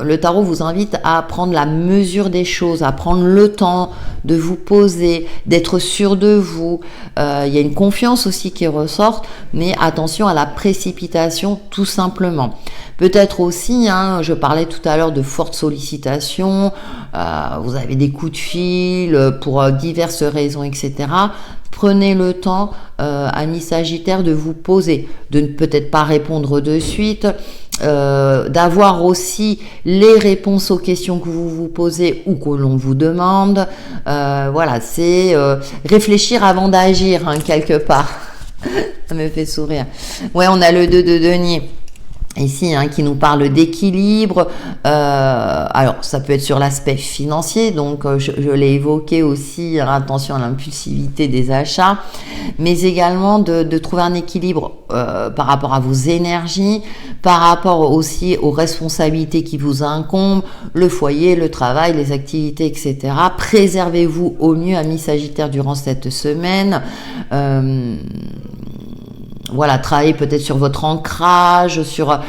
le tarot vous invite à prendre la mesure des choses, à prendre le temps de vous poser, d'être sûr de vous. Il y a une confiance aussi qui ressort, mais attention à la précipitation, tout simplement. Peut-être aussi, hein, je parlais tout à l'heure de fortes sollicitations, vous avez des coups de fil pour diverses raisons, etc. Prenez le temps, amis Sagittaires, de vous poser, de ne peut-être pas répondre de suite, d'avoir aussi les réponses aux questions que vous vous posez ou que l'on vous demande. Voilà, c'est réfléchir avant d'agir, hein, quelque part. Ça me fait sourire. Ouais, on a le 2 de denier ici, hein, qui nous parle d'équilibre. Alors ça peut être sur l'aspect financier, donc je l'ai évoqué aussi, attention à l'impulsivité des achats, mais également de trouver un équilibre par rapport à vos énergies, par rapport aussi aux responsabilités qui vous incombent, le foyer, le travail, les activités, etc. Préservez-vous au mieux, amis Sagittaires, durant cette semaine. Voilà, travaillez peut-être sur votre ancrage, sur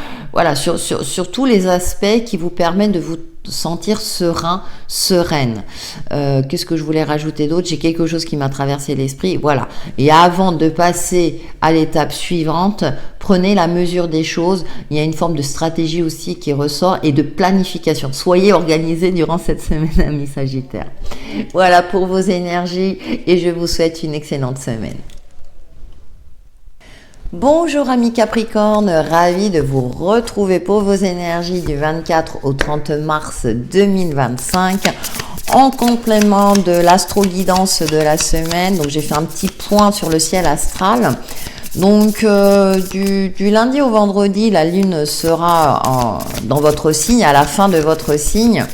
tous les aspects qui vous permettent de vous sentir serein, sereine. Qu'est-ce que je voulais rajouter d'autre? J'ai quelque chose qui m'a traversé l'esprit. Voilà. Et avant de passer à l'étape suivante, prenez la mesure des choses. Il y a une forme de stratégie aussi qui ressort et de planification. Soyez organisés durant cette semaine, amis Sagittaires. Voilà pour vos énergies et je vous souhaite une excellente semaine. Bonjour amis Capricorne, ravi de vous retrouver pour vos énergies du 24 au 30 mars 2025 en complément de l'astro-guidance de la semaine. Donc j'ai fait un petit point sur le ciel astral. Donc du lundi au vendredi, la lune sera dans votre signe, à la fin de votre signe.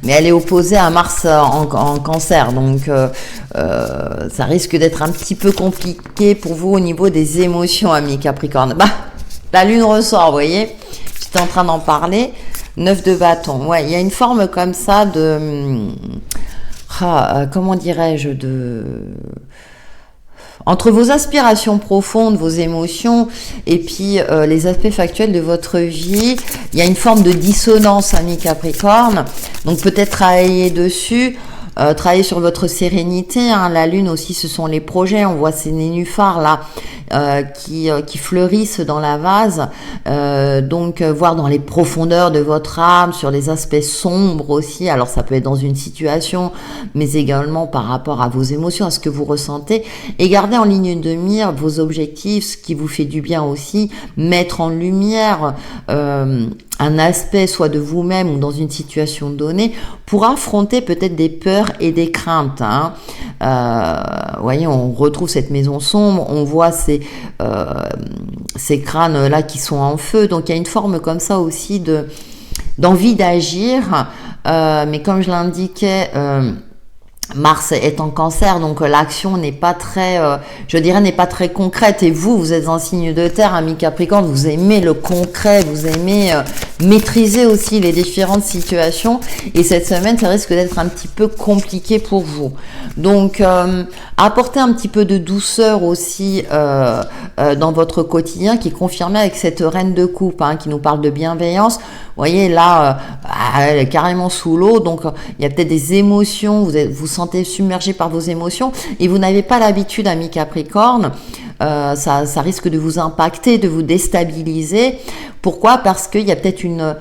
Mais elle est opposée à Mars en cancer, donc ça risque d'être un petit peu compliqué pour vous au niveau des émotions, amis Capricorne. Bah, la lune ressort, vous voyez, j'étais en train d'en parler. 9 de bâton, ouais, il y a une forme comme ça de... comment dirais-je, entre vos aspirations profondes, vos émotions et puis les aspects factuels de votre vie, il y a une forme de dissonance, amis Capricorne. Donc peut-être travailler dessus, travailler sur votre sérénité. Hein. La lune aussi, ce sont les projets. On voit ces nénuphars là qui fleurissent dans la vase. Donc voir dans les profondeurs de votre âme, sur les aspects sombres aussi. Alors ça peut être dans une situation, mais également par rapport à vos émotions, à ce que vous ressentez. Et garder en ligne de mire vos objectifs, ce qui vous fait du bien aussi. Mettre en lumière un aspect soit de vous-même ou dans une situation donnée pour affronter peut-être des peurs et des craintes. Hein. Voyez, on retrouve cette maison sombre, on voit ces crânes-là qui sont en feu. Donc il y a une forme comme ça aussi d'envie d'agir. Mais comme je l'indiquais... Mars est en cancer, donc l'action n'est pas très, je dirais, n'est pas très concrète. Et vous êtes un signe de terre, ami Capricorne, vous aimez le concret, vous aimez maîtriser aussi les différentes situations. Et cette semaine, ça risque d'être un petit peu compliqué pour vous. Donc, apportez un petit peu de douceur aussi dans votre quotidien, qui est confirmé avec cette reine de coupe, hein, qui nous parle de bienveillance. Vous voyez, là, elle est carrément sous l'eau, donc il y a peut-être des émotions, vous sentez submergé par vos émotions, et vous n'avez pas l'habitude, ami Capricorne, ça risque de vous impacter, de vous déstabiliser. Pourquoi ? Parce qu'il y a peut-être une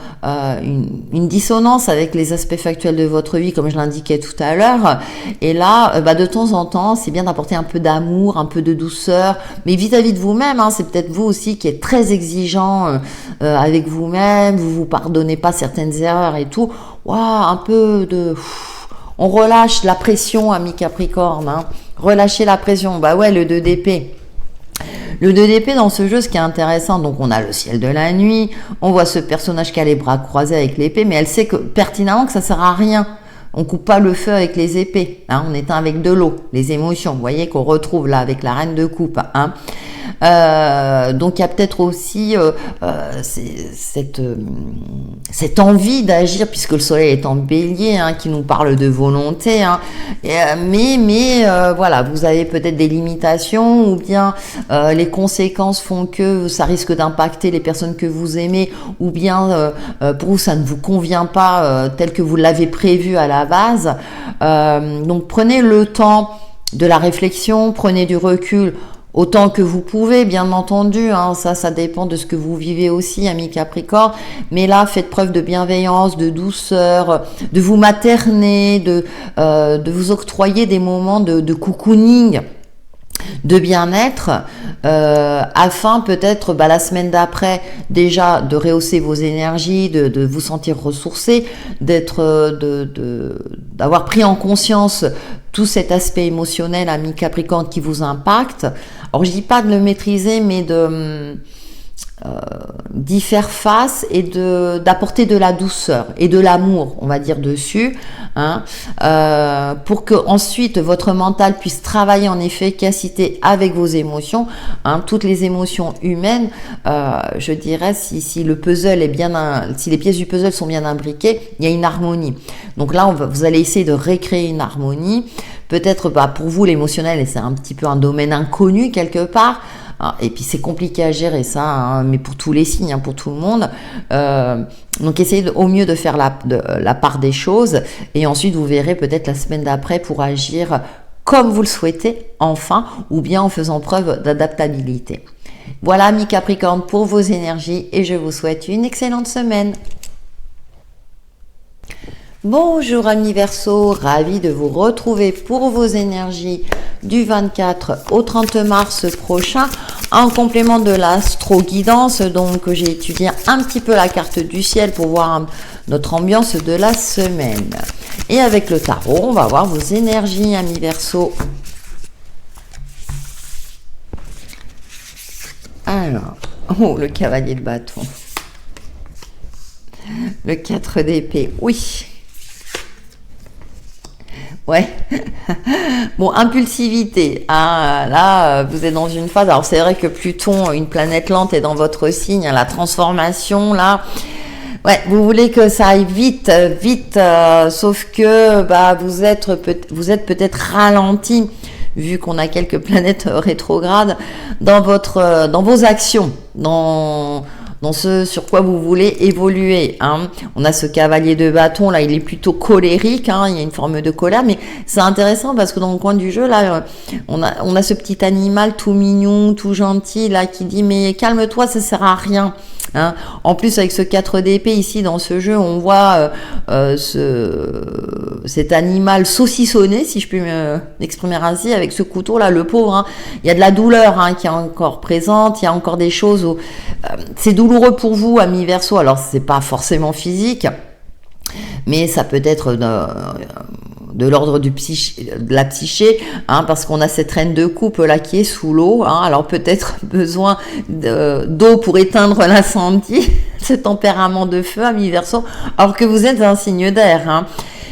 dissonance avec les aspects factuels de votre vie, comme je l'indiquais tout à l'heure. Et là, de temps en temps, c'est bien d'apporter un peu d'amour, un peu de douceur, mais vis-à-vis de vous-même. Hein, c'est peut-être vous aussi qui êtes très exigeant avec vous-même, vous pardonnez pas certaines erreurs et tout. Waouh, un peu de... On relâche la pression, ami Capricorne. Hein. Relâchez la pression. Bah ouais, le 2 d'épée. Le 2 d'épée dans ce jeu, ce qui est intéressant, donc on a le ciel de la nuit, on voit ce personnage qui a les bras croisés avec l'épée, mais elle sait que pertinemment que ça sert à rien. On coupe pas le feu avec les épées, hein, on éteint avec de l'eau, les émotions, vous voyez qu'on retrouve là avec la reine de coupe. Hein. Donc il y a peut-être aussi cette envie d'agir, puisque le soleil est en bélier, hein, qui nous parle de volonté, hein, mais voilà, vous avez peut-être des limitations, ou bien les conséquences font que ça risque d'impacter les personnes que vous aimez, ou bien pour vous ça ne vous convient pas tel que vous l'avez prévu à la base. Donc prenez le temps de la réflexion, prenez du recul autant que vous pouvez, bien entendu, hein, ça dépend de ce que vous vivez aussi, ami Capricorne, mais là, faites preuve de bienveillance, de douceur, de vous materner, de vous octroyer des moments de cocooning, de bien-être, afin peut-être la semaine d'après déjà de rehausser vos énergies, de vous sentir ressourcé, d'avoir pris en conscience tout cet aspect émotionnel, ami Capricorne, qui vous impacte. Alors je dis pas de le maîtriser, mais d'y faire face et d'apporter de la douceur et de l'amour, on va dire, dessus, hein, pour que ensuite votre mental puisse travailler en efficacité avec vos émotions, hein, toutes les émotions humaines. Je dirais, si le puzzle est si les pièces du puzzle sont bien imbriquées, il y a une harmonie. Donc là, vous allez essayer de recréer une harmonie. Peut-être pour vous l'émotionnel, c'est un petit peu un domaine inconnu quelque part. Et puis c'est compliqué à gérer ça, hein, mais pour tous les signes, hein, pour tout le monde. Donc essayez au mieux de faire la part des choses, et ensuite vous verrez peut-être la semaine d'après pour agir comme vous le souhaitez, enfin, ou bien en faisant preuve d'adaptabilité. Voilà, amis Capricorne, pour vos énergies, et je vous souhaite une excellente semaine. Bonjour amis Verseau, ravi de vous retrouver pour vos énergies du 24 au 30 mars prochain, en complément de l'astro-guidance. Donc j'ai étudié un petit peu la carte du ciel pour voir notre ambiance de la semaine. Et avec le tarot, on va voir vos énergies, amis Verseau. Alors, oh, le cavalier de bâton. Le 4 d'épée, oui. Ouais. Bon, impulsivité. Ah, là, vous êtes dans une phase. Alors, c'est vrai que Pluton, une planète lente, est dans votre signe. La transformation, là. Ouais, vous voulez que ça aille vite, vite. Sauf que, bah, vous êtes peut-être ralenti, vu qu'on a quelques planètes rétrogrades, dans vos actions, dans ce sur quoi vous voulez évoluer. Hein. On a ce cavalier de bâton, là, il est plutôt colérique, hein, il y a une forme de colère, mais c'est intéressant parce que dans le coin du jeu, là, on a ce petit animal tout mignon, tout gentil, là, qui dit, mais calme-toi, ça sert à rien. Hein. En plus, avec ce 4 d'épée ici dans ce jeu, on voit cet animal saucissonné, si je puis m'exprimer ainsi, avec ce couteau là, le pauvre. Hein. Il y a de la douleur hein, qui est encore présente, il y a encore des choses où c'est douloureux pour vous, amis Verseau. Alors c'est pas forcément physique, mais ça peut être de l'ordre de la psyché, hein, parce qu'on a cette reine de coupe là qui est sous l'eau, hein, alors peut-être besoin d'eau pour éteindre l'incendie, ce tempérament de feu, ami Verseau, alors que vous êtes un signe d'air, hein.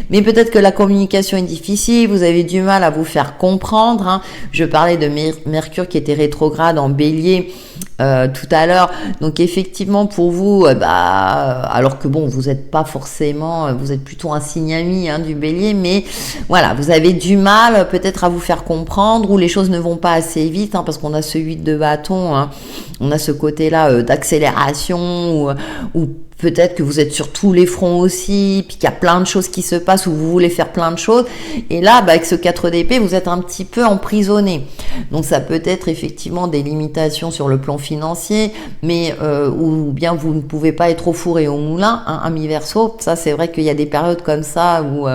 Mais peut-être que la communication est difficile, vous avez du mal à vous faire comprendre. Hein. Je parlais de Mercure qui était rétrograde en Bélier tout à l'heure. Donc effectivement pour vous, alors que bon, vous n'êtes pas forcément, vous êtes plutôt un signe ami hein, du Bélier, mais voilà, vous avez du mal peut-être à vous faire comprendre ou les choses ne vont pas assez vite hein, parce qu'on a ce 8 de bâton, hein. On a ce côté-là d'accélération ou peut-être que vous êtes sur tous les fronts aussi, puis qu'il y a plein de choses qui se passent où vous voulez faire plein de choses. Et là, avec ce 4 d'épée, vous êtes un petit peu emprisonné. Donc ça peut être effectivement des limitations sur le plan financier, mais ou bien vous ne pouvez pas être au four et au moulin, hein, ami Verseau. Ça, c'est vrai qu'il y a des périodes comme ça où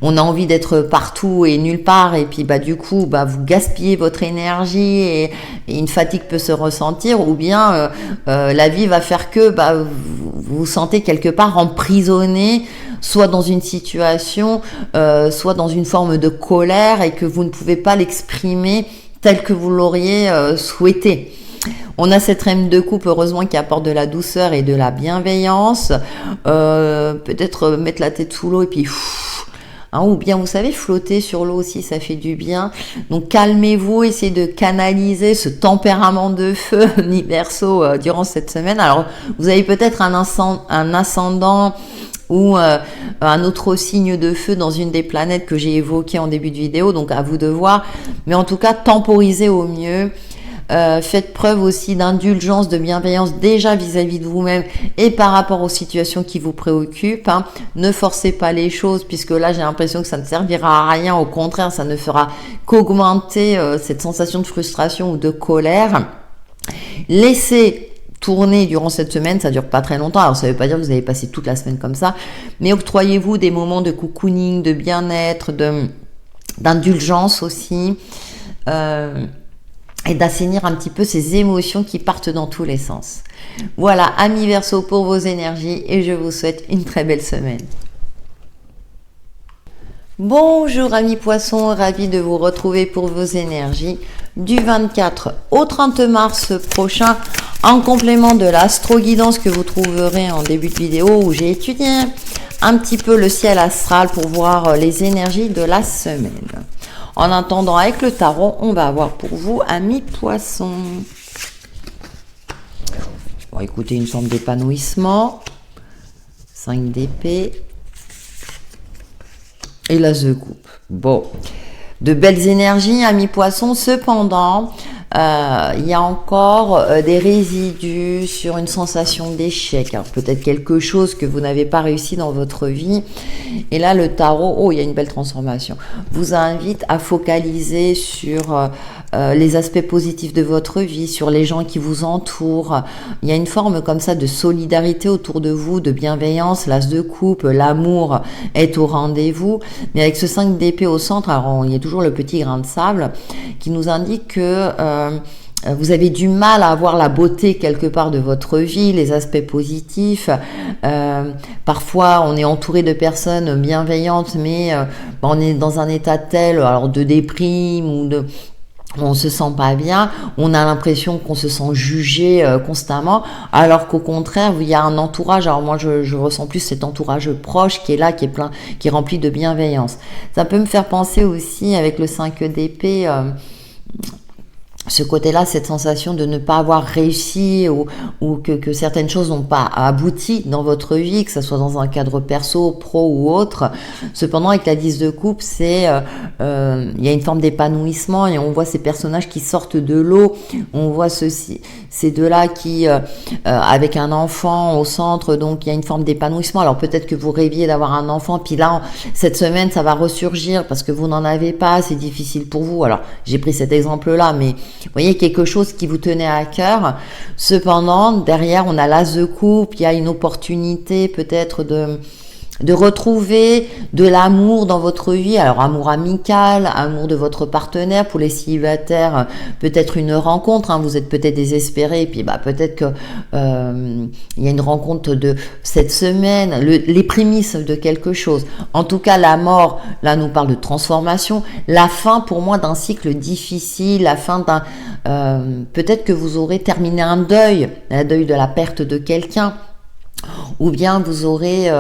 on a envie d'être partout et nulle part et puis du coup vous gaspillez votre énergie et une fatigue peut se ressentir ou bien la vie va faire que vous vous sentez quelque part emprisonné soit dans une situation soit dans une forme de colère et que vous ne pouvez pas l'exprimer tel que vous l'auriez souhaité. On a cette reine de coupe, heureusement, qui apporte de la douceur et de la bienveillance. Peut-être mettre la tête sous l'eau et puis hein, ou bien vous savez flotter sur l'eau aussi, ça fait du bien. Donc calmez-vous, essayez de canaliser ce tempérament de feu ni Verseau durant cette semaine. Alors vous avez peut-être un ascendant ou un autre signe de feu dans une des planètes que j'ai évoquées en début de vidéo, donc à vous de voir. Mais en tout cas, temporisez au mieux. Faites preuve aussi d'indulgence, de bienveillance déjà vis-à-vis de vous-même et par rapport aux situations qui vous préoccupent. Hein. Ne forcez pas les choses puisque là j'ai l'impression que ça ne servira à rien. Au contraire, ça ne fera qu'augmenter cette sensation de frustration ou de colère. Laissez tourner durant cette semaine, ça dure pas très longtemps, alors ça veut pas dire que vous allez passer toute la semaine comme ça, mais octroyez-vous des moments de cocooning, de bien-être, d'indulgence aussi. Et d'assainir un petit peu ces émotions qui partent dans tous les sens. Voilà, amis Verseau pour vos énergies et je vous souhaite une très belle semaine. Bonjour amis Poissons, ravi de vous retrouver pour vos énergies du 24 au 30 mars prochain en complément de l'astro-guidance que vous trouverez en début de vidéo où j'ai étudié un petit peu le ciel astral pour voir les énergies de la semaine. En attendant, avec le tarot, on va avoir pour vous, amis Poissons. Bon, écoutez, une forme d'épanouissement. 5 d'épée. Et l'as de coupe. Bon, de belles énergies, amis Poissons. Cependant, il y a encore des résidus sur une sensation d'échec. Alors peut-être quelque chose que vous n'avez pas réussi dans votre vie. Et là, le tarot, il y a une belle transformation, vous invite à focaliser sur les aspects positifs de votre vie, sur les gens qui vous entourent. Il y a une forme comme ça de solidarité autour de vous, de bienveillance, l'as de coupe, l'amour est au rendez-vous. Mais avec ce 5 d'épée au centre, alors il y a toujours le petit grain de sable qui nous indique que vous avez du mal à avoir la beauté quelque part de votre vie, les aspects positifs. Parfois, on est entouré de personnes bienveillantes, mais on est dans un état tel, alors de déprime ou on se sent pas bien, on a l'impression qu'on se sent jugé constamment, alors qu'au contraire, il y a un entourage. Alors moi, je ressens plus cet entourage proche qui est là, qui est plein, qui est rempli de bienveillance. Ça peut me faire penser aussi avec le 5 d'épée. Ce côté-là, cette sensation de ne pas avoir réussi ou que certaines choses n'ont pas abouti dans votre vie, que ce soit dans un cadre perso, pro ou autre. Cependant, avec la 10 de coupe, il y a une forme d'épanouissement et on voit ces personnages qui sortent de l'eau. On voit ces deux-là qui, avec un enfant au centre, donc il y a une forme d'épanouissement. Alors peut-être que vous rêviez d'avoir un enfant, puis là, cette semaine, ça va ressurgir parce que vous n'en avez pas, c'est difficile pour vous. Alors, j'ai pris cet exemple-là, mais vous voyez, quelque chose qui vous tenait à cœur. Cependant, derrière, on a l'as de coupe, il y a une opportunité peut-être de retrouver de l'amour dans votre vie. Alors, amour amical, amour de votre partenaire. Pour les célibataires, peut-être une rencontre. Vous êtes peut-être désespéré, et puis peut-être que il y a une rencontre de cette semaine, les prémices de quelque chose. En tout cas, la mort, là, nous parle de transformation. La fin, pour moi, d'un cycle difficile, la fin d'un... peut-être que vous aurez terminé un deuil de la perte de quelqu'un. Ou bien vous aurez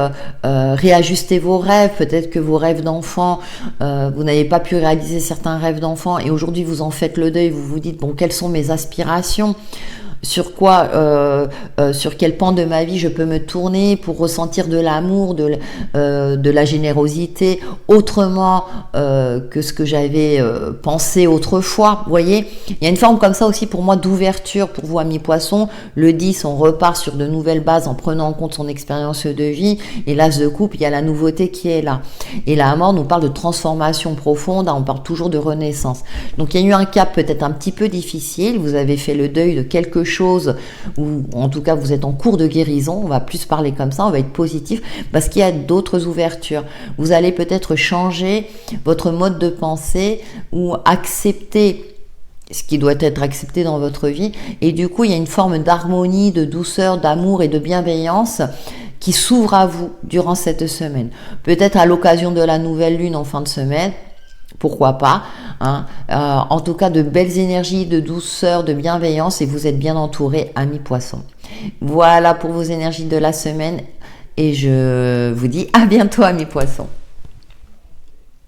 réajusté vos rêves, peut-être que vos rêves d'enfant, vous n'avez pas pu réaliser certains rêves d'enfant et aujourd'hui vous en faites le deuil, vous vous dites bon, quelles sont mes aspirations, sur quel pan de ma vie je peux me tourner pour ressentir de l'amour, de la générosité autrement que ce que j'avais pensé autrefois. Vous voyez, il y a une forme comme ça aussi pour moi d'ouverture pour vous, amis poissons. Le 10, on repart sur de nouvelles bases en prenant en compte son expérience de vie, et l'as de coupe, il y a la nouveauté qui est là. Et la mort nous parle de transformation profonde, on parle toujours de renaissance. Donc il y a eu un cap peut-être un petit peu difficile, vous avez fait le deuil de quelque chose, ou en tout cas vous êtes en cours de guérison, on va plus parler comme ça, on va être positif, parce qu'il y a d'autres ouvertures. Vous allez peut-être changer votre mode de pensée, ou accepter ce qui doit être accepté dans votre vie, et du coup il y a une forme d'harmonie, de douceur, d'amour et de bienveillance qui s'ouvre à vous durant cette semaine. Peut-être à l'occasion de la nouvelle lune en fin de semaine, pourquoi pas, en tout cas de belles énergies, de douceur, de bienveillance, et vous êtes bien entouré, amis poissons. Voilà pour vos énergies de la semaine, et je vous dis à bientôt, amis poissons.